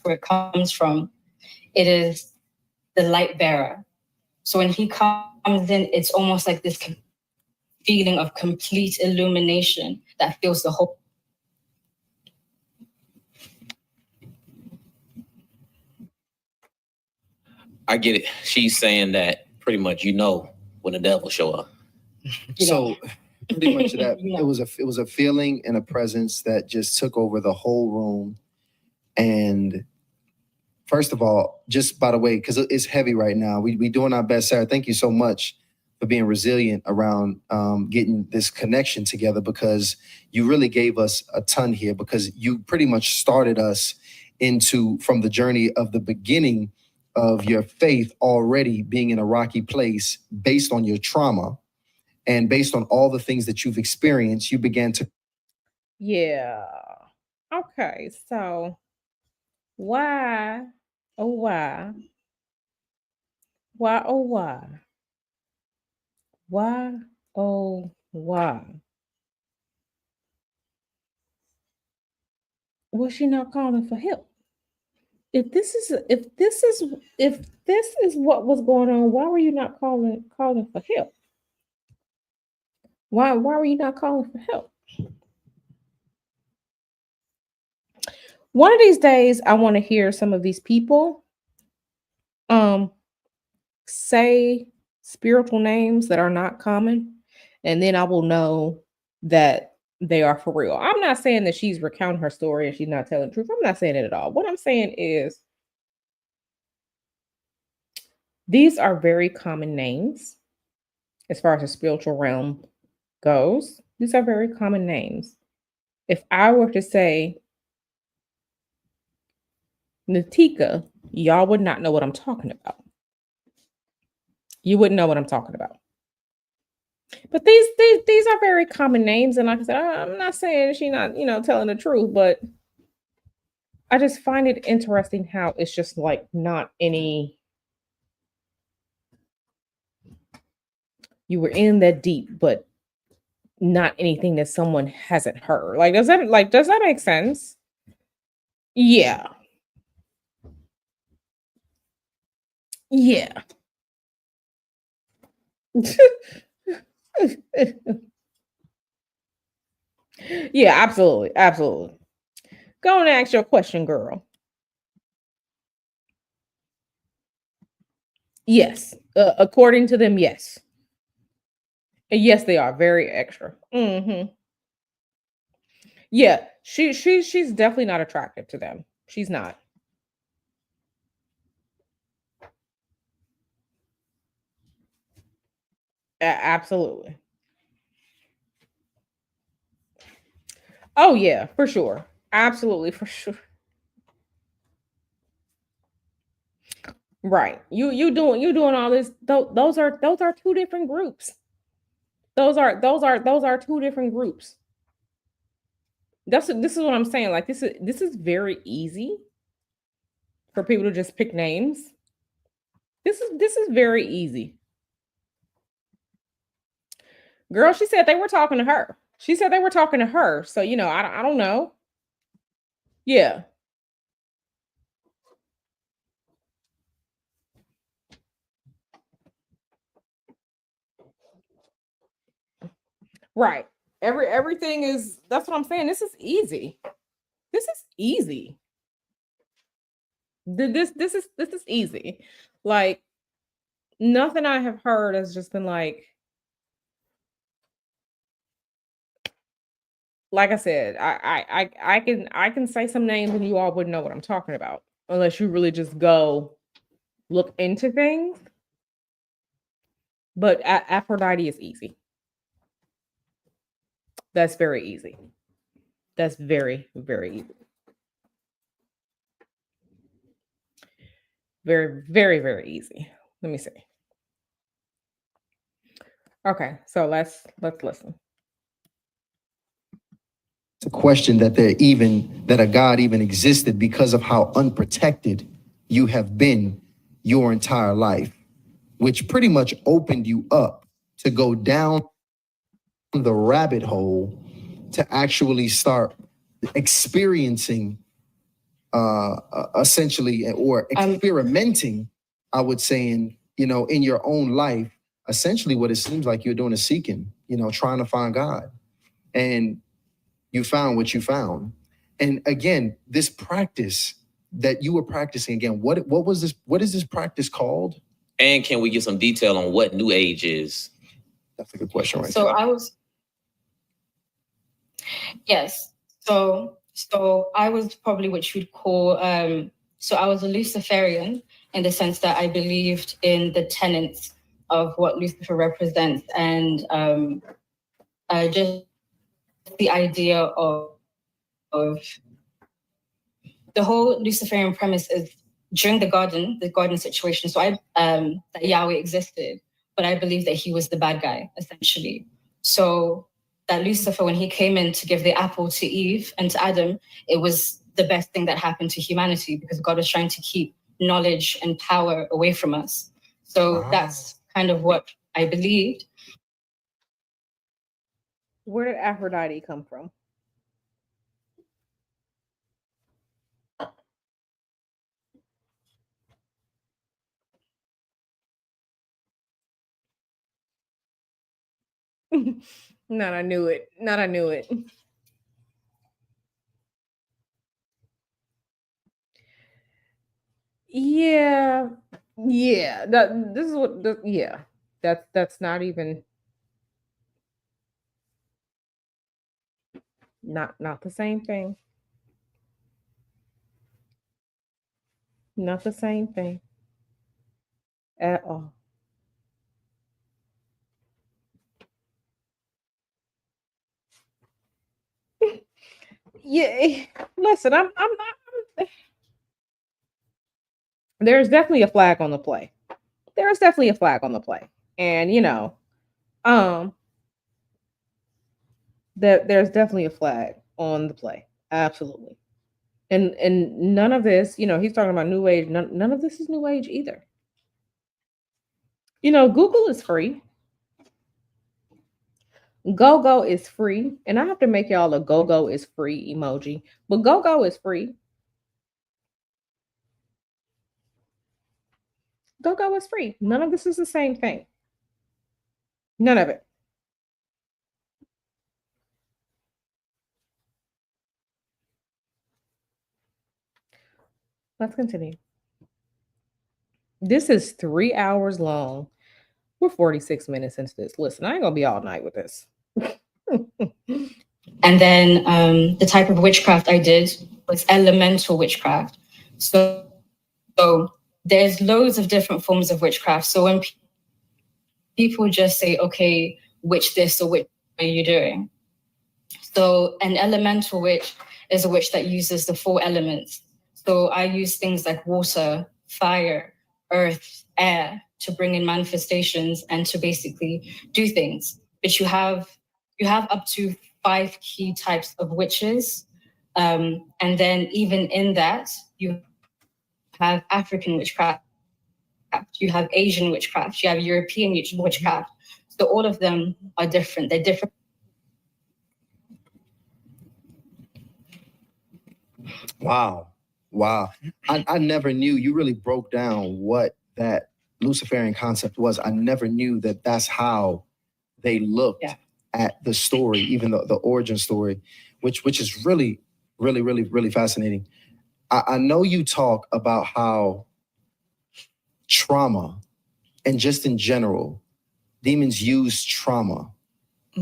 where it comes from, it is the light bearer. So when he comes in, it's almost like this feeling of complete illumination that fills the whole. I get it. She's saying that pretty much, when the devil show up. So pretty much that it was a feeling and a presence that just took over the whole room. And first of all, just by the way, because it's heavy right now, we doing our best, Sarah. Thank you so much for being resilient around getting this connection together, because you really gave us a ton here, because you pretty much started us from the journey of the beginning of your faith already being in a rocky place based on your trauma and based on all the things that you've experienced. You began to. Yeah. Okay. So why, oh why was she not calling for help? If this is what was going on, why were you not calling for help? Why were you not calling for help? One of these days, I want to hear some of these people say spiritual names that are not common, and then I will know that they are for real. I'm not saying that she's recounting her story and she's not telling the truth. I'm not saying it at all. What I'm saying is these are very common names as far as the spiritual realm goes. These are very common names. If I were to say Natika, y'all would not know what I'm talking about. You wouldn't know what I'm talking about. But these are very common names, and like I said, I'm not saying she's not, telling the truth, but I just find it interesting how it's just like not any. You were in that deep, but not anything that someone hasn't heard. Does that make sense? Yeah. Yeah. Yeah, absolutely. Absolutely. Go and ask your question, girl. Yes. According to them, yes. Yes, they are very extra. Yeah, she's definitely not attractive to them. She's not. Absolutely. Oh yeah, for sure. Absolutely, for sure. Right. You doing all this. Those are two different groups. Those are two different groups. This is what I'm saying. Like this is very easy for people to just pick names. This is very easy. Girl, she said they were talking to her. She said they were talking to her. So, I don't know. Yeah. Right. Everything is that's what I'm saying. This is easy. This is easy. This is easy. Like nothing I have heard has just been like I said, I can say some names and you all wouldn't know what I'm talking about unless you really just go look into things. But Aphrodite is easy. That's very easy. That's very, very easy. Very, very, very easy. Let me see. Okay, so let's listen. It's a question that that a God even existed because of how unprotected you have been your entire life, which pretty much opened you up to go down the rabbit hole to actually start experiencing essentially or experimenting, I would say in your own life, essentially what it seems like you're doing is seeking, trying to find God. And you found what you found. And again, this practice that you were practicing again, what is this practice called? And can we get some detail on what New Age is? That's a good question, right? So yes. So I was probably what you'd call, so I was a Luciferian in the sense that I believed in the tenets of what Lucifer represents and just the idea of the whole Luciferian premise is during the garden situation. So that Yahweh existed, but I believe that he was the bad guy, essentially. So that Lucifer, when he came in to give the apple to Eve and to Adam, it was the best thing that happened to humanity because God was trying to keep knowledge and power away from us. So that's kind of what I believed. Where did Aphrodite come from? Not I knew it. Not I knew it. Yeah. Yeah. This is what yeah. That's not even not the same thing. Not the same thing at all. Yeah. Listen, I'm not there's definitely a flag on the play. There's definitely a flag on the play. And um there's definitely a flag on the play. Absolutely. And none of this, he's talking about new age. None of this is new age either. Google is free. GoGo is free. And I have to make y'all a GoGo is free emoji. But GoGo is free. Don't go as free. None of this is the same thing. None of it. Let's continue. This is 3 hours long. We're 46 minutes into this. Listen, I ain't gonna be all night with this. And then the type of witchcraft I did was elemental witchcraft. So there's loads of different forms of witchcraft. So when people just say, okay, witch this or witch, what are you doing? So an elemental witch is a witch that uses the 4 elements. So I use things like water, fire, earth, air to bring in manifestations and to basically do things. But you have up to 5 key types of witches. And then even in that, you have African witchcraft, you have Asian witchcraft, you have European witchcraft. So all of them are different. They're different. Wow. I never knew. You really broke down what that Luciferian concept was. I never knew that that's how they looked at the story, even the origin story, which is really, really, really, really fascinating. I know you talk about how trauma and just in general, demons use trauma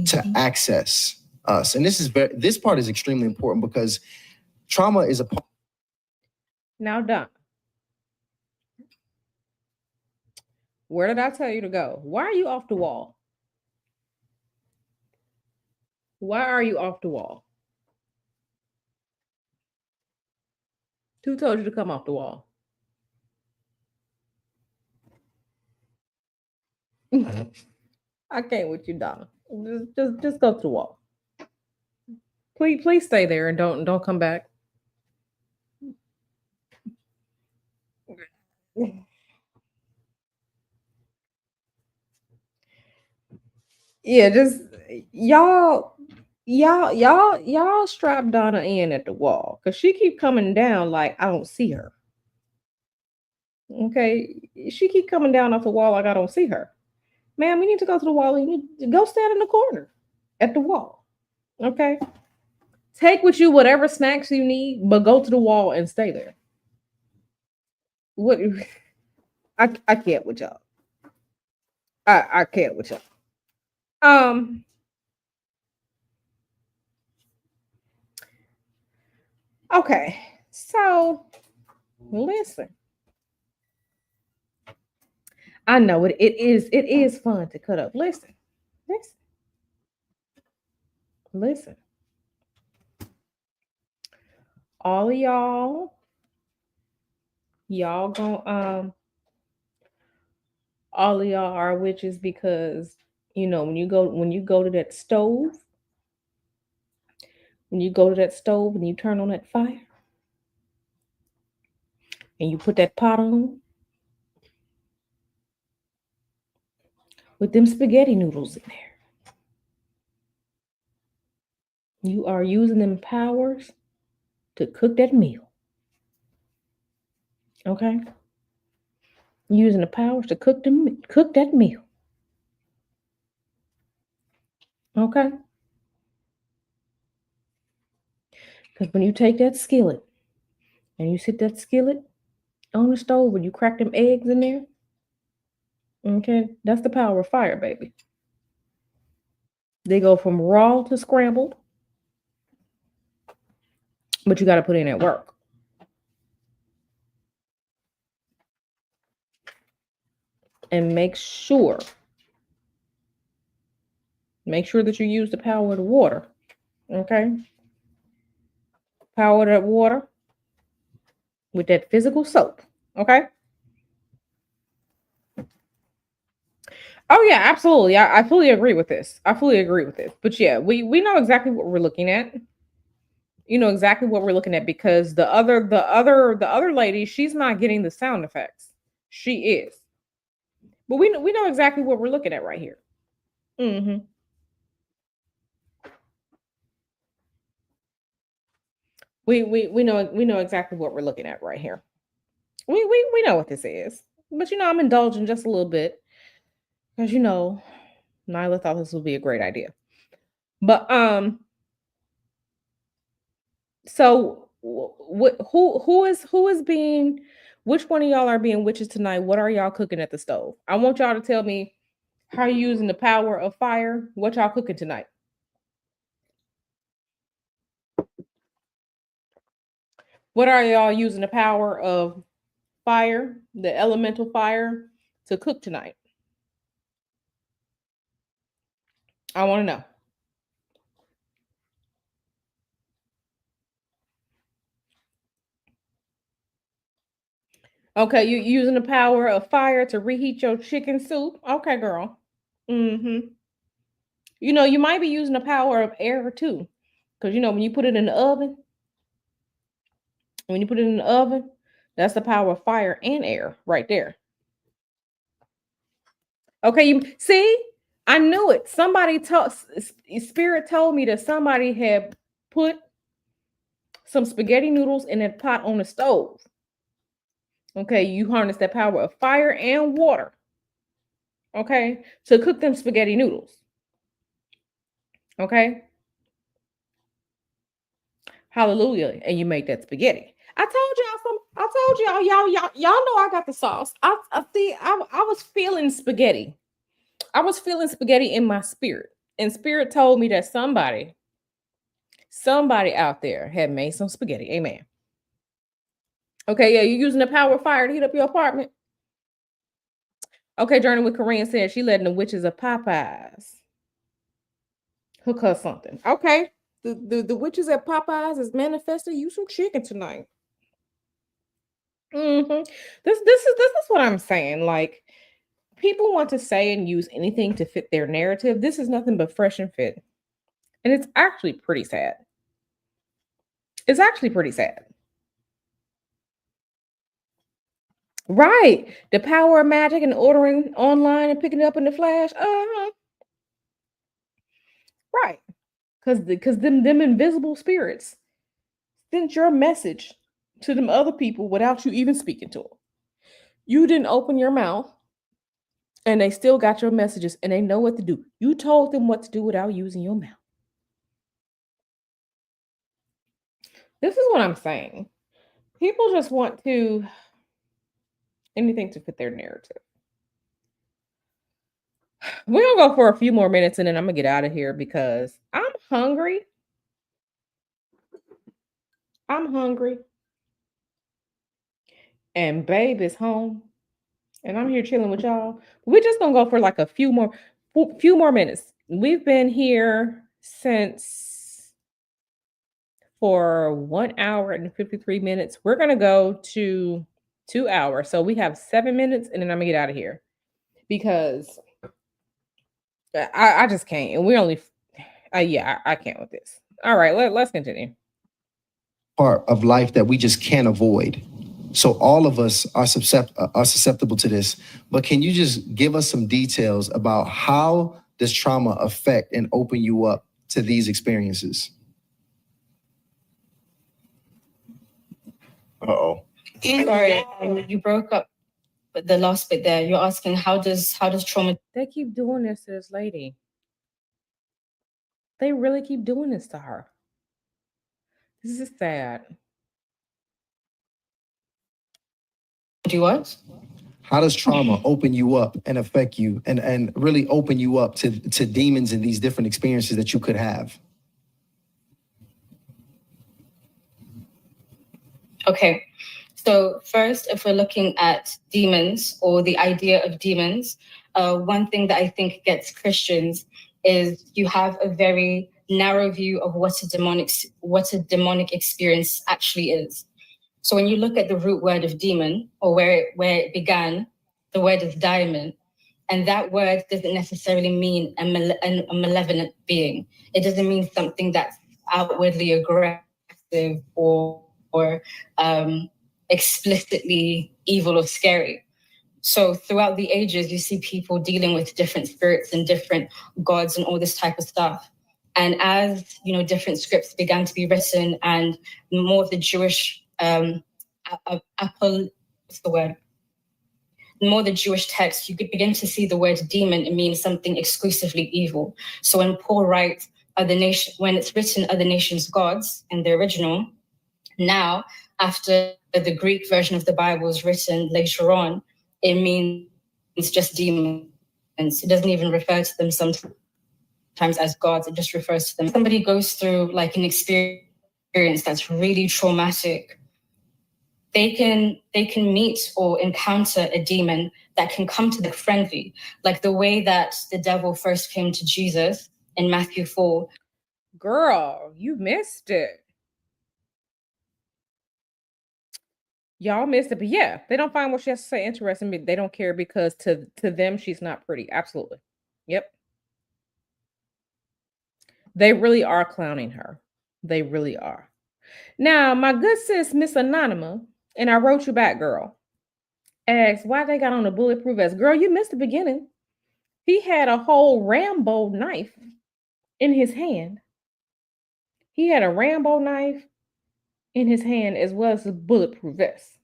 to access us. And this part is extremely important because trauma is a part. Now, Donna, where did I tell you to go? Why are you off the wall? Why are you off the wall? Who told you to come off the wall? I can't with you, Donna. Just go to the wall. Please stay there and don't come back. Yeah, just y'all strap Donna in at the wall because she keep coming down like I don't see her. Okay, she keep coming down off the wall like I don't see her. Man, we need to go to the wall. You need to go stand in the corner at the wall. Okay, take with you whatever snacks you need, but go to the wall and stay there. What? I can't with y'all. I can't with y'all. Okay, so listen. I know it is fun to cut up. Listen. All of y'all gonna all of y'all are witches because when you go to that stove, and you turn on that fire and you put that pot on with them spaghetti noodles in there, you are using them powers to cook that meal. Okay? Using the powers to cook that meal. Okay? Because when you take that skillet and you sit that skillet on the stove when you crack them eggs in there, okay, that's the power of fire, baby. They go from raw to scrambled, but you got to put in that work. And make sure that you use the power of the water. Okay? Power of that water with that physical soap. Okay? Oh yeah, absolutely. I fully agree with this. But yeah, we know exactly what we're looking at. You know exactly what we're looking at because the other lady, she's not getting the sound effects. She is. But we know exactly what we're looking at right here. Mm-hmm. We know exactly what we're looking at right here. We know what this is. but I'm indulging just a little bit because Nyla thought this would be a great idea. But so who is being, which one of y'all are being witches tonight? What are y'all cooking at the stove? I want y'all to tell me how you're using the power of fire. What y'all cooking tonight? What are y'all using the power of fire, the elemental fire, to cook tonight? I want to know. Okay, you're using the power of fire to reheat your chicken soup. Okay, girl. Mm-hmm. You might be using the power of air too. Because when you put it in the oven, that's the power of fire and air right there. Okay, you see, I knew it. Spirit told me that somebody had put some spaghetti noodles in a pot on the stove. Okay, you harness that power of fire and water. Okay, to cook them spaghetti noodles. Okay. Hallelujah. And you make that spaghetti. I told y'all know I got the sauce. I was feeling spaghetti. I was feeling spaghetti in my spirit. And spirit told me that somebody out there had made some spaghetti. Amen. Okay, yeah, you're using the power of fire to heat up your apartment. Okay, Journey with Korean said she letting the witches of Popeyes hook her something. Okay. The witches at Popeyes is manifesting you some chicken tonight. Mm-hmm. This is what I'm saying. Like, people want to say and use anything to fit their narrative. This is nothing but fresh and fit. And it's actually pretty sad. It's actually pretty sad. Right. The power of magic and ordering online and picking it up in the flash. Right. Because them invisible spirits sent your message to them other people without you even speaking to them. You didn't open your mouth and they still got your messages and they know what to do. You told them what to do without using your mouth. This is what I'm saying. People just want anything to fit their narrative. We're going to go for a few more minutes and then I'm going to get out of here because I'm hungry. And babe is home. And I'm here chilling with y'all. We're just going to go for like a few more minutes. We've been here for 1 hour and 53 minutes. We're going to go to 2 hours. So we have 7 minutes and then I'm going to get out of here because I just can't. And we're only, I can't with this. All right, let's continue. Part of life that we just can't avoid. So all of us are susceptible to this. But can you just give us some details about how does trauma affect and open you up to these experiences? Uh-oh. Sorry, you broke up the last bit there. You're asking how does trauma. They keep doing this to this lady. They really keep doing this to her. This is sad. Do what? How does trauma open you up and affect you and really open you up to demons and these different experiences that you could have? Okay. So first, if we're looking at demons or the idea of demons, one thing that I think gets Christians is you have a very narrow view of what a demonic experience actually is. So when you look at the root word of demon, or where it began, the word is daimon, and that word doesn't necessarily mean a malevolent being. It doesn't mean something that's outwardly aggressive or explicitly evil or scary. So throughout the ages, you see people dealing with different spirits and different gods and all this type of stuff. And as different scripts began to be written and more of the Jewish what's the word? more the Jewish text, you could begin to see the word demon, it means something exclusively evil. So when Paul writes when it's written other nations' gods in the original, now after the Greek version of the Bible is written later on, it means just demons. It doesn't even refer to them sometimes as gods, it just refers to them. Somebody goes through like an experience that's really traumatic, they can meet or encounter a demon that can come to them friendly, like the way that the devil first came to Jesus in Matthew 4. Girl, you missed it. Y'all missed it, but yeah, they don't find what she has to say interesting. But they don't care because to them she's not pretty. Absolutely, yep. They really are clowning her. They really are. Now, my good sis, Miss Anonymous, and I wrote you back, girl, asked why they got on a bulletproof vest. Girl, you missed the beginning. He had a whole Rambo knife in his hand. He had a Rambo knife in his hand as well as a bulletproof vest.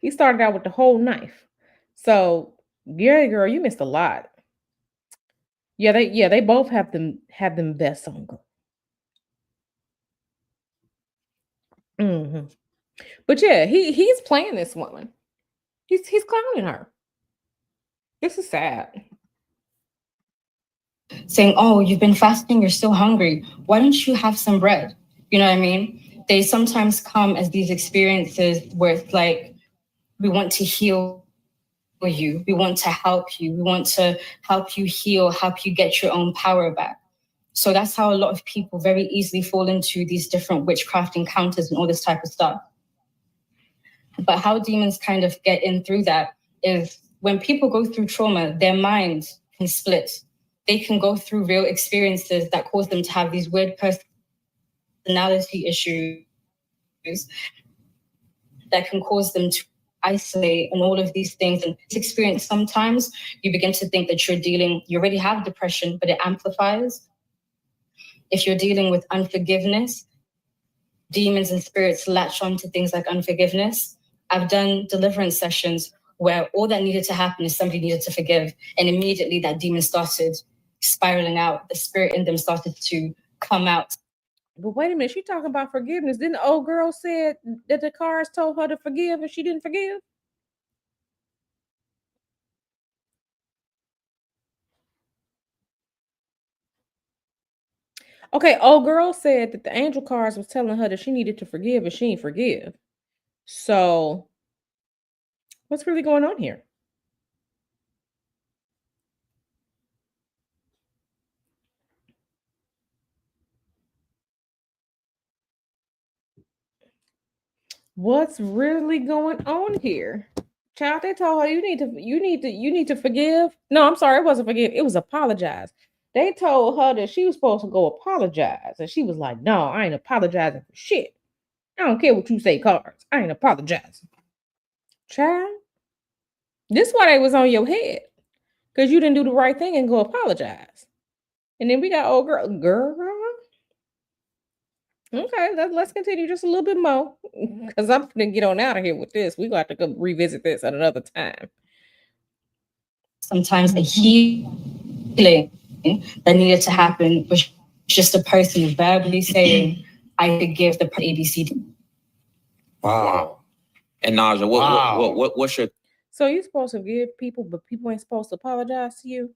He started out with the whole knife. So, yeah, girl, you missed a lot. Yeah, they both have them vests on, girl. But yeah, he's playing this woman. He's clowning her. This is sad. Saying, oh, you've been fasting, you're still hungry. Why don't you have some bread? You know what I mean? They sometimes come as these experiences where it's like, we want to heal you. We want to help you. We want to help you heal, help you get your own power back. So that's how a lot of people very easily fall into these different witchcraft encounters and all this type of stuff. But how demons kind of get in through that is when people go through trauma, their mind can split. They can go through real experiences that cause them to have these weird personality issues that can cause them to isolate and all of these things. And this experience, sometimes you begin to think that you already have depression, but it amplifies. If you're dealing with unforgiveness, demons and spirits latch on to things like unforgiveness. I've done deliverance sessions where all that needed to happen is somebody needed to forgive. And immediately that demon started spiraling out. The spirit in them started to come out. But wait a minute, she talking about forgiveness. Didn't the old girl said that the cards told her to forgive and she didn't forgive? Okay, old girl said that the angel cards was telling her that she needed to forgive and she didn't forgive. So what's really going on here? What's really going on here? Child, they told her you need to forgive. No, I'm sorry, it wasn't forgive, it was apologize. They told her that she was supposed to go apologize. And she was like, no, I ain't apologizing for shit. I don't care what you say, cards. I ain't apologizing. Child, this why they was on your head. Because you didn't do the right thing and go apologize. And then we got old girl. Okay, let's continue just a little bit more. Because I'm gonna get on out of here with this. We got to go revisit this at another time. Sometimes the healing that needed to happen was just a person verbally saying, I forgive the ABCD. Wow. And Naja, what's your... So you're supposed to forgive people, but people ain't supposed to apologize to you?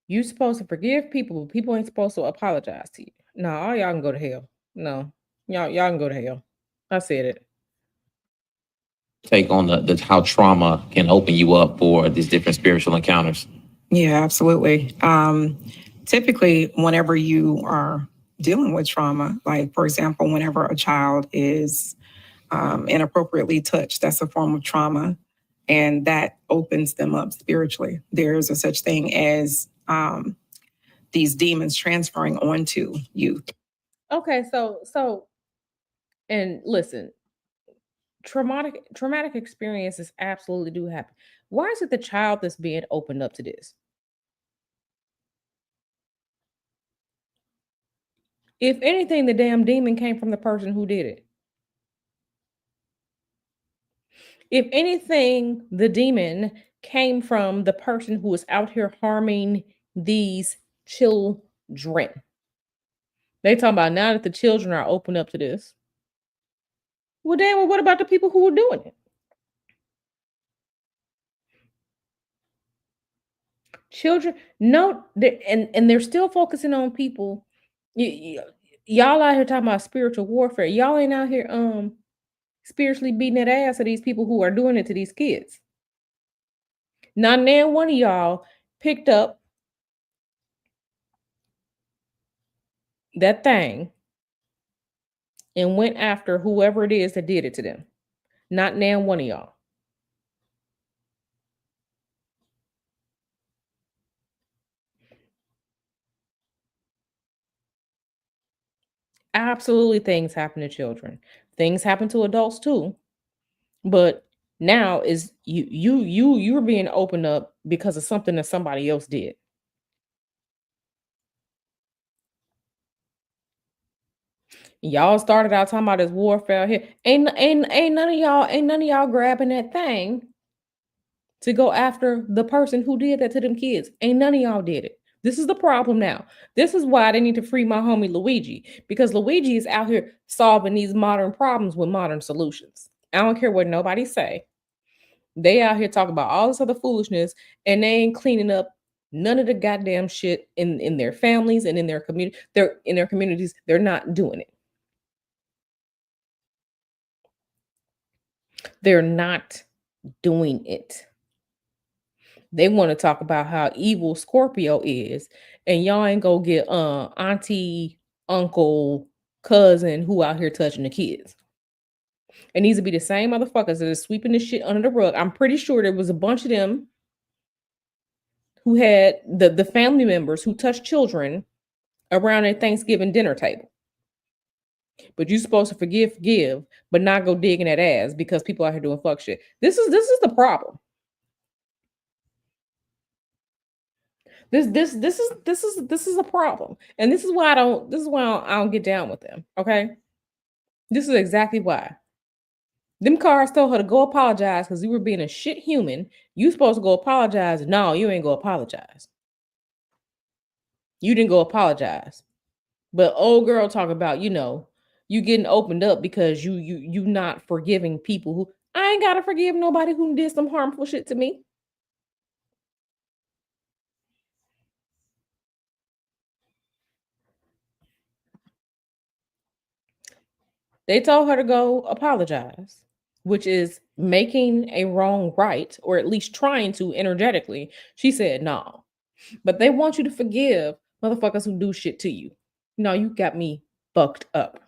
You supposed to forgive people, but people ain't supposed to apologize to you. No, all y'all can go to hell. No, y'all can go to hell. I said it. Take on the how trauma can open you up for these different spiritual encounters? Yeah, absolutely. Typically, whenever you are dealing with trauma, like for example, whenever a child is inappropriately touched, that's a form of trauma, and that opens them up spiritually. There's a such thing as these demons transferring onto you. Okay, so and listen, traumatic experiences absolutely do happen. Why is it the child that's being opened up to this? If anything, the damn demon came from the person who did it. If anything, the demon came from the person who is out here harming these children. They talking about now that the children are open up to this. Well, damn, well, what about the people who were doing it? Children, no, and they're still focusing on people. Y'all out here talking about spiritual warfare. Y'all ain't out here spiritually beating that ass of these people who are doing it to these kids. Not now one of y'all picked up that thing and went after whoever it is that did it to them. Not now one of y'all. Absolutely, things happen to children. Things happen to adults too. But now is you're being opened up because of something that somebody else did. Y'all started out talking about this warfare here. Ain't none of y'all grabbing that thing to go after the person who did that to them kids. Ain't none of y'all did it. This is the problem now. This is why they need to free my homie Luigi, because Luigi is out here solving these modern problems with modern solutions. I don't care what nobody say. They out here talking about all this other foolishness, and they ain't cleaning up none of the goddamn shit in their families and in their community. They're in their communities. They're not doing it. They're not doing it. They want to talk about how evil Scorpio is, and y'all ain't go get auntie, uncle, cousin who out here touching the kids. It needs to be the same motherfuckers that are sweeping this shit under the rug. I'm pretty sure there was a bunch of them who had the family members who touched children around a Thanksgiving dinner table. But you're supposed to forgive, but not go digging that ass because people out here doing fuck shit. This is the problem. This is a problem, and this is why I don't get down with them. Okay, this is exactly why. Them cars told her to go apologize because you were being a shit human. You supposed to go apologize. No, you ain't go apologize. You didn't go apologize. But old girl talk about, you getting opened up because you not forgiving people who I ain't gotta forgive nobody who did some harmful shit to me. They told her to go apologize, which is making a wrong right, or at least trying to energetically. She said no. But they want you to forgive motherfuckers who do shit to you. No, you got me fucked up.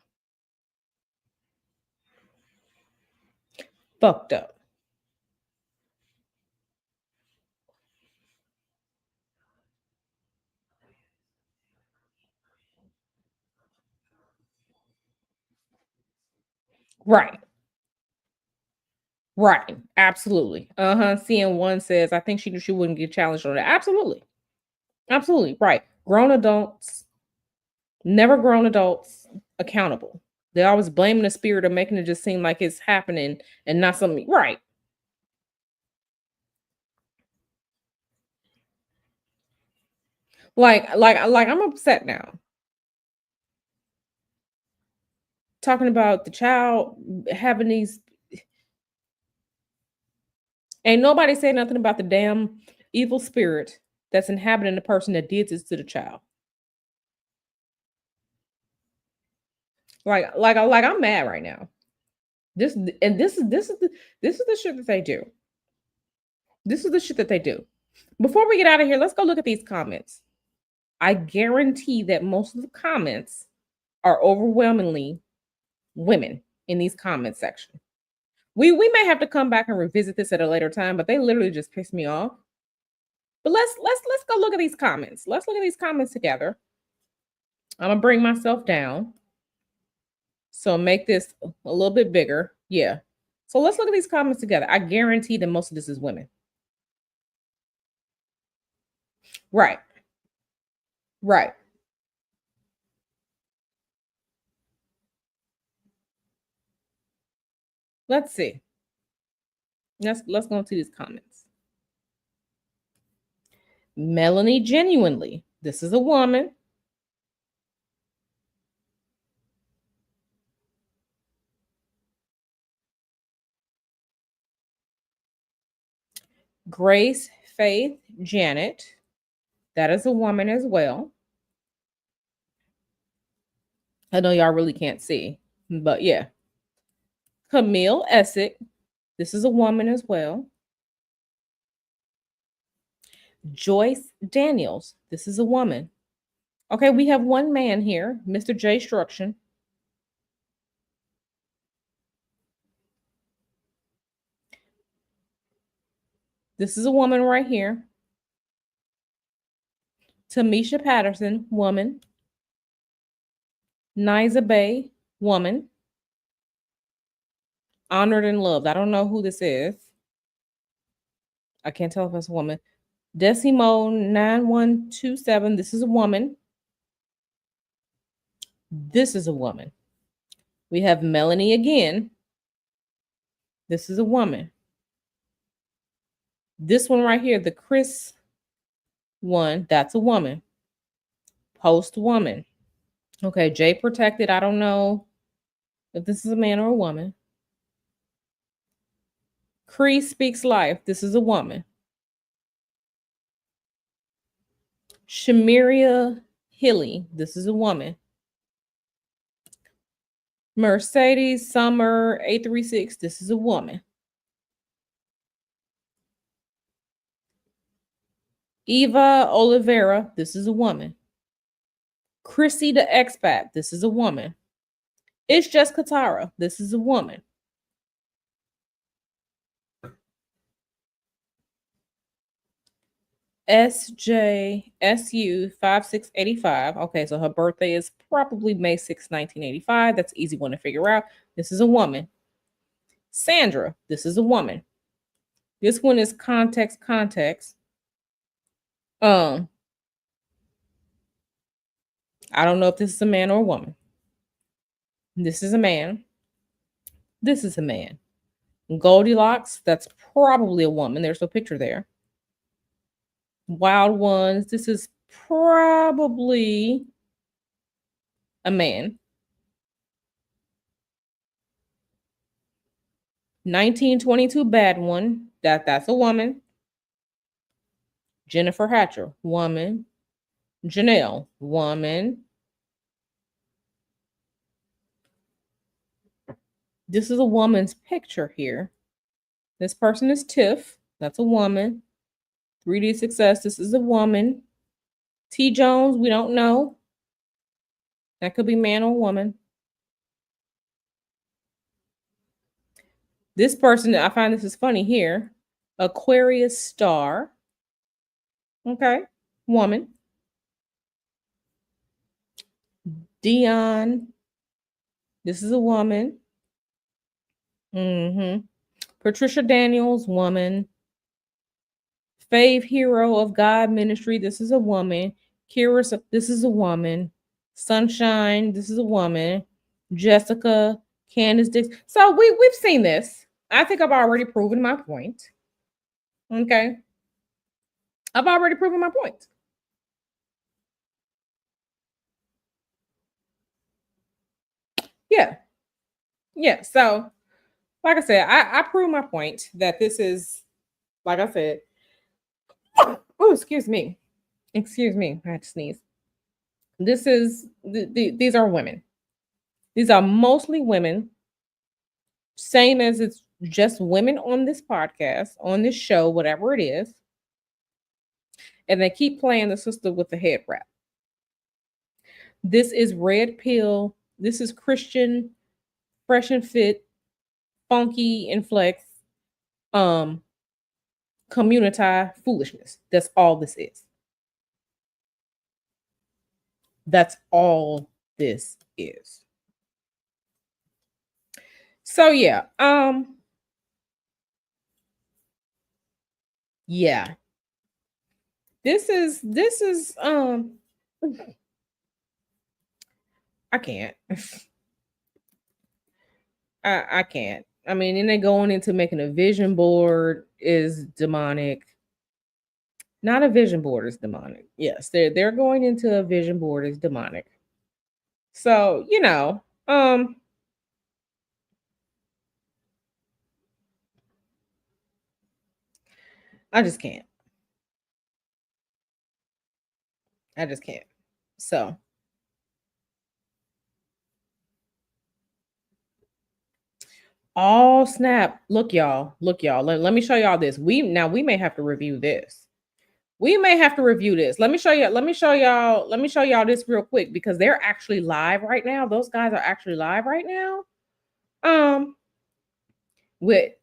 Fucked up. Right. Right. Absolutely. CN1 says, I think she wouldn't get challenged on that. Absolutely. Absolutely. Right. Grown adults, never grown adults accountable. They're always blaming the spirit or making it just seem like it's happening and not something. Right. Like I'm upset now. Talking about the child having these. Ain't nobody saying nothing about the damn evil spirit that's inhabiting the person that did this to the child. Like I'm mad right now. This is the shit that they do. This is the shit that they do. Before we get out of here, let's go look at these comments. I guarantee that most of the comments are overwhelmingly women in these comment section. We may have to come back and revisit this at a later time, but they literally just pissed me off. But let's go look at these comments. Let's look at these comments together. I'm gonna bring myself down. So make this a little bit bigger. Yeah. So let's look at these comments together. I guarantee that most of this is women. Right. Right. Let's see. Let's go to these comments. Melanie Genuinely. This is a woman. Grace Faith Janet. That is a woman as well. I know y'all really can't see, but yeah. Camille Essick. This is a woman as well. Joyce Daniels. This is a woman. Okay, we have one man here, Mr. J. Struction. This is a woman right here. Tamisha Patterson, woman. Niza Bay, woman. Honored and Loved. I don't know who this is. I can't tell if it's a woman. Decimo 9127. This is a woman. This is a woman. We have Melanie again. This is a woman. This one right here, the Chris one, that's a woman. Post woman. Okay, J Protected. I don't know if this is a man or a woman. Cree Speaks Life. This is a woman. Shamiria Hilly. This is a woman. Mercedes Summer 836. This is a woman. Eva Oliveira. This is a woman. Chrissy the Expat. This is a woman. It's Just Katara. This is a woman. SJSU 5685. Okay, so her birthday is probably May 6, 1985. That's an easy one to figure out. This is a woman. Sandra. This is a woman. This one is context. I don't know if this is a man or a woman. This is a man. This is a man. Goldilocks, that's probably a woman. There's no picture there. Wild Ones, this is probably a man. 1922 Bad One, that's a woman. Jennifer Hatcher, woman. Janelle, woman. This is a woman's picture here. This person is Tiff. That's a woman. 3D Success. This is a woman. T. Jones, we don't know. That could be man or woman. This person, I find this is funny here. Aquarius Star. Okay, woman. Dion. This is a woman. Patricia Daniels, woman. Fave Hero of God Ministry. This is a woman. Kira, this is a woman. Sunshine, this is a woman. Jessica, Candace Dix. So we've seen this. I think I've already proven my point. Okay. I've already proven my point. Yeah. Yeah. So, like I said, I proved my point that this is, like I said, oh, excuse me. Excuse me. I had to sneeze. This is, these are women. These are mostly women. Same as it's just women on this podcast, on this show, whatever it is. And they keep playing the sister with the head wrap. This is Red Pill. This is Christian, Fresh and Fit, Funky and Flex, community foolishness. That's all this is. That's all this is. So yeah, yeah. This is I can't. I can't. I mean, and they going into making a vision board is demonic. Not a vision board is demonic. Yes, they're going into a vision board is demonic. So, I just can't. I just can't. So, oh snap. Look, y'all. Look, y'all. Let me show y'all this. We may have to review this. We may have to review this. Let me show y'all this real quick because they're actually live right now. Those guys are actually live right now. With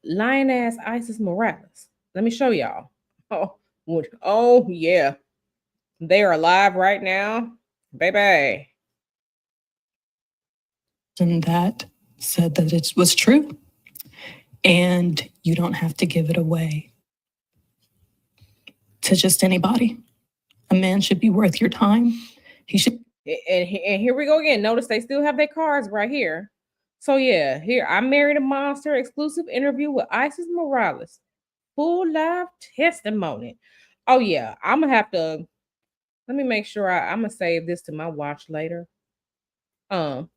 Lioness Isis Morales. Let me show y'all. Oh yeah. They are live right now. Baby. And that said that it was true. And you don't have to give it away to just anybody. A man should be worth your time. He should. And here we go again. Notice they still have their cards right here. So yeah, here I married a monster exclusive interview with Isis Morales. Full live testimony. Oh yeah, I'm gonna have to. Let me make sure I'm gonna save this to my watch later. Because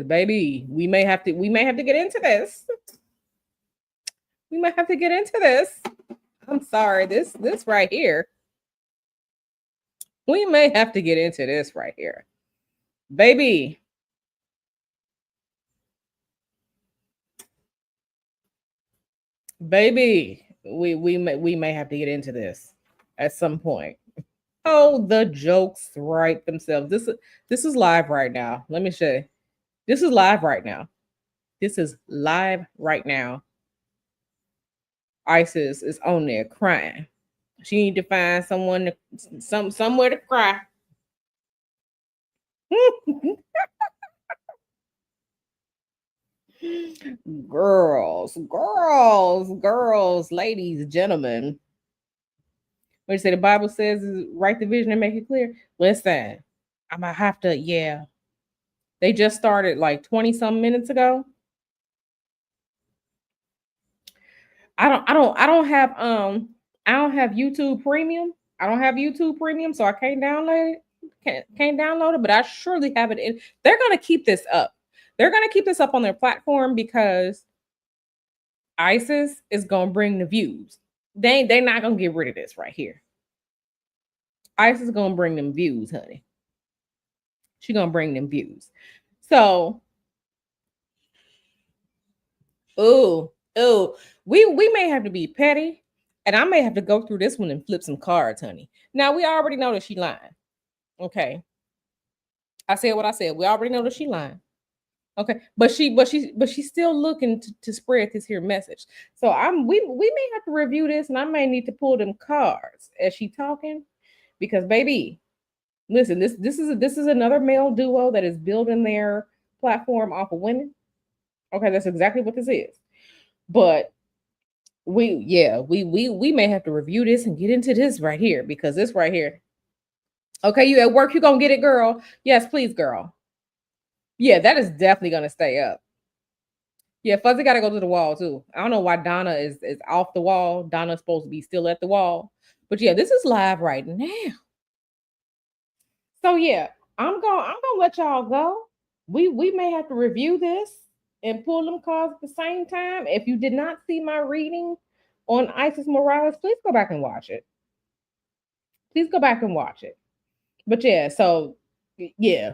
baby, we may have to get into this. We might have to get into this. I'm sorry, this right here. We may have to get into this right here. Baby. Baby, we may have to get into this at some point. Oh, the jokes write themselves. This is live right now. Let me show you. This is live right now. This is live right now. Isis is on there crying. She need to find someone somewhere to cry. Girls, ladies, gentlemen. What you say? The Bible says, write the vision and make it clear. Listen, I'm gonna have to. Yeah, they just started like 20 some minutes ago. I don't have YouTube Premium. I don't have YouTube Premium, so I can't download it. Can't download it, but I surely have it in. They're gonna keep this up. They're gonna keep this up on their platform because ISIS is gonna bring the views. They're not gonna get rid of this right here. ISIS is gonna bring them views, honey. She's gonna bring them views. So, we may have to be petty, and I may have to go through this one and flip some cards, honey. Now we already know that she lying. Okay. I said what I said. We already know that she lying. Okay, but she's still looking to spread this here message. So we may have to review this, and I may need to pull them cards as she talking, because baby, listen, this is another male duo that is building their platform off of women. Okay, that's exactly what this is. But we may have to review this and get into this right here, because this right here. Okay, you at work, you gonna get it, girl? Yes, please, girl. Yeah, that is definitely gonna stay up. Yeah, Fuzzy gotta go to the wall too. I don't know why Donna is off the wall. Donna's supposed to be still at the wall. But yeah, this is live right now. So yeah, I'm gonna let y'all go. We may have to review this and pull them cards at the same time. If you did not see my reading on Isis Morales, please go back and watch it. Please go back and watch it. But yeah, so yeah.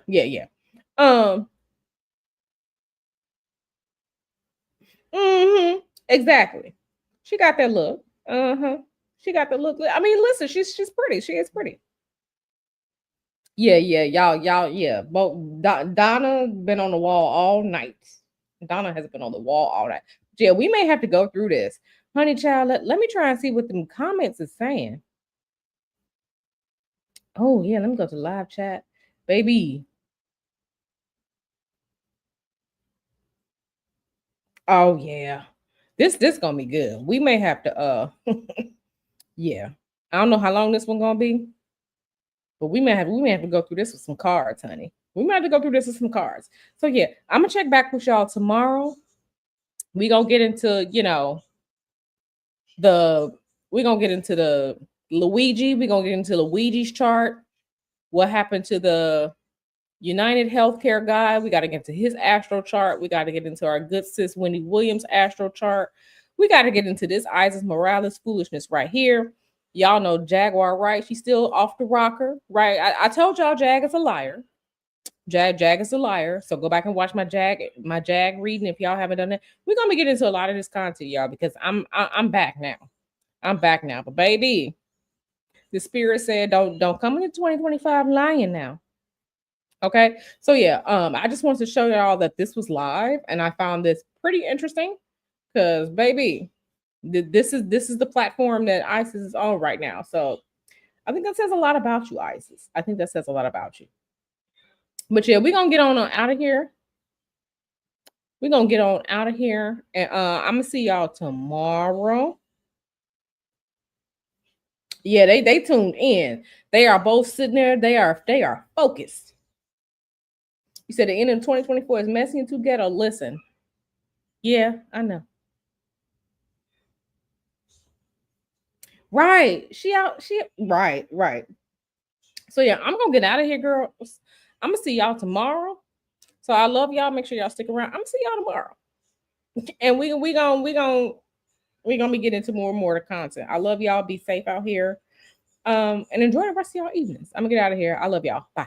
Exactly. She got that look. She got the look. I mean, listen, she's pretty. She is pretty. Yeah, y'all, yeah. Both Donna been on the wall all night. Donna has been on the wall all night. Yeah, we may have to go through this. Honey child, let me try and see what them comments is saying. Oh, yeah, let me go to live chat. Baby. Oh, yeah. This gonna be good. We may have to yeah. I don't know how long this one gonna be, but we may have to go through this with some cards, honey. We might have to go through this with some cards. So yeah, I'm gonna check back with y'all tomorrow. We gonna get into, you know, we're gonna get into the Luigi. We're gonna get into Luigi's chart. What happened to the United Healthcare guy? We got to get to his astro chart. We got to get into our good sis Wendy Williams astro chart. We got to get into this Isis Morales foolishness right here. Y'all know Jaguar, right? She's still off the rocker, right? I told y'all Jag is a liar. Jag is a liar. So go back and watch my Jag reading if y'all haven't done that. We're gonna be getting into a lot of this content, y'all, because I'm back now. I'm back now. But baby, the spirit said don't come into 2025 lying now. Okay, so yeah, I just wanted to show y'all that this was live, and I found this pretty interesting because, baby, this is the platform that Isis is on right now. So I think that says a lot about you, Isis. I think that says a lot about you. But yeah, we're gonna get on out of here. We're gonna get on out of here, and I'm gonna see y'all tomorrow. Yeah, they tuned in. They are both sitting there. They are focused. You said the end of 2024 is messy and too ghetto. Listen, yeah, I know. Right, right. So yeah, I'm gonna get out of here, girls. I'm gonna see y'all tomorrow. So I love y'all. Make sure y'all stick around. I'm gonna see y'all tomorrow, and we gonna be getting into more and more of the content. I love y'all. Be safe out here, and enjoy the rest of y'all evenings. I'm gonna get out of here. I love y'all. Bye.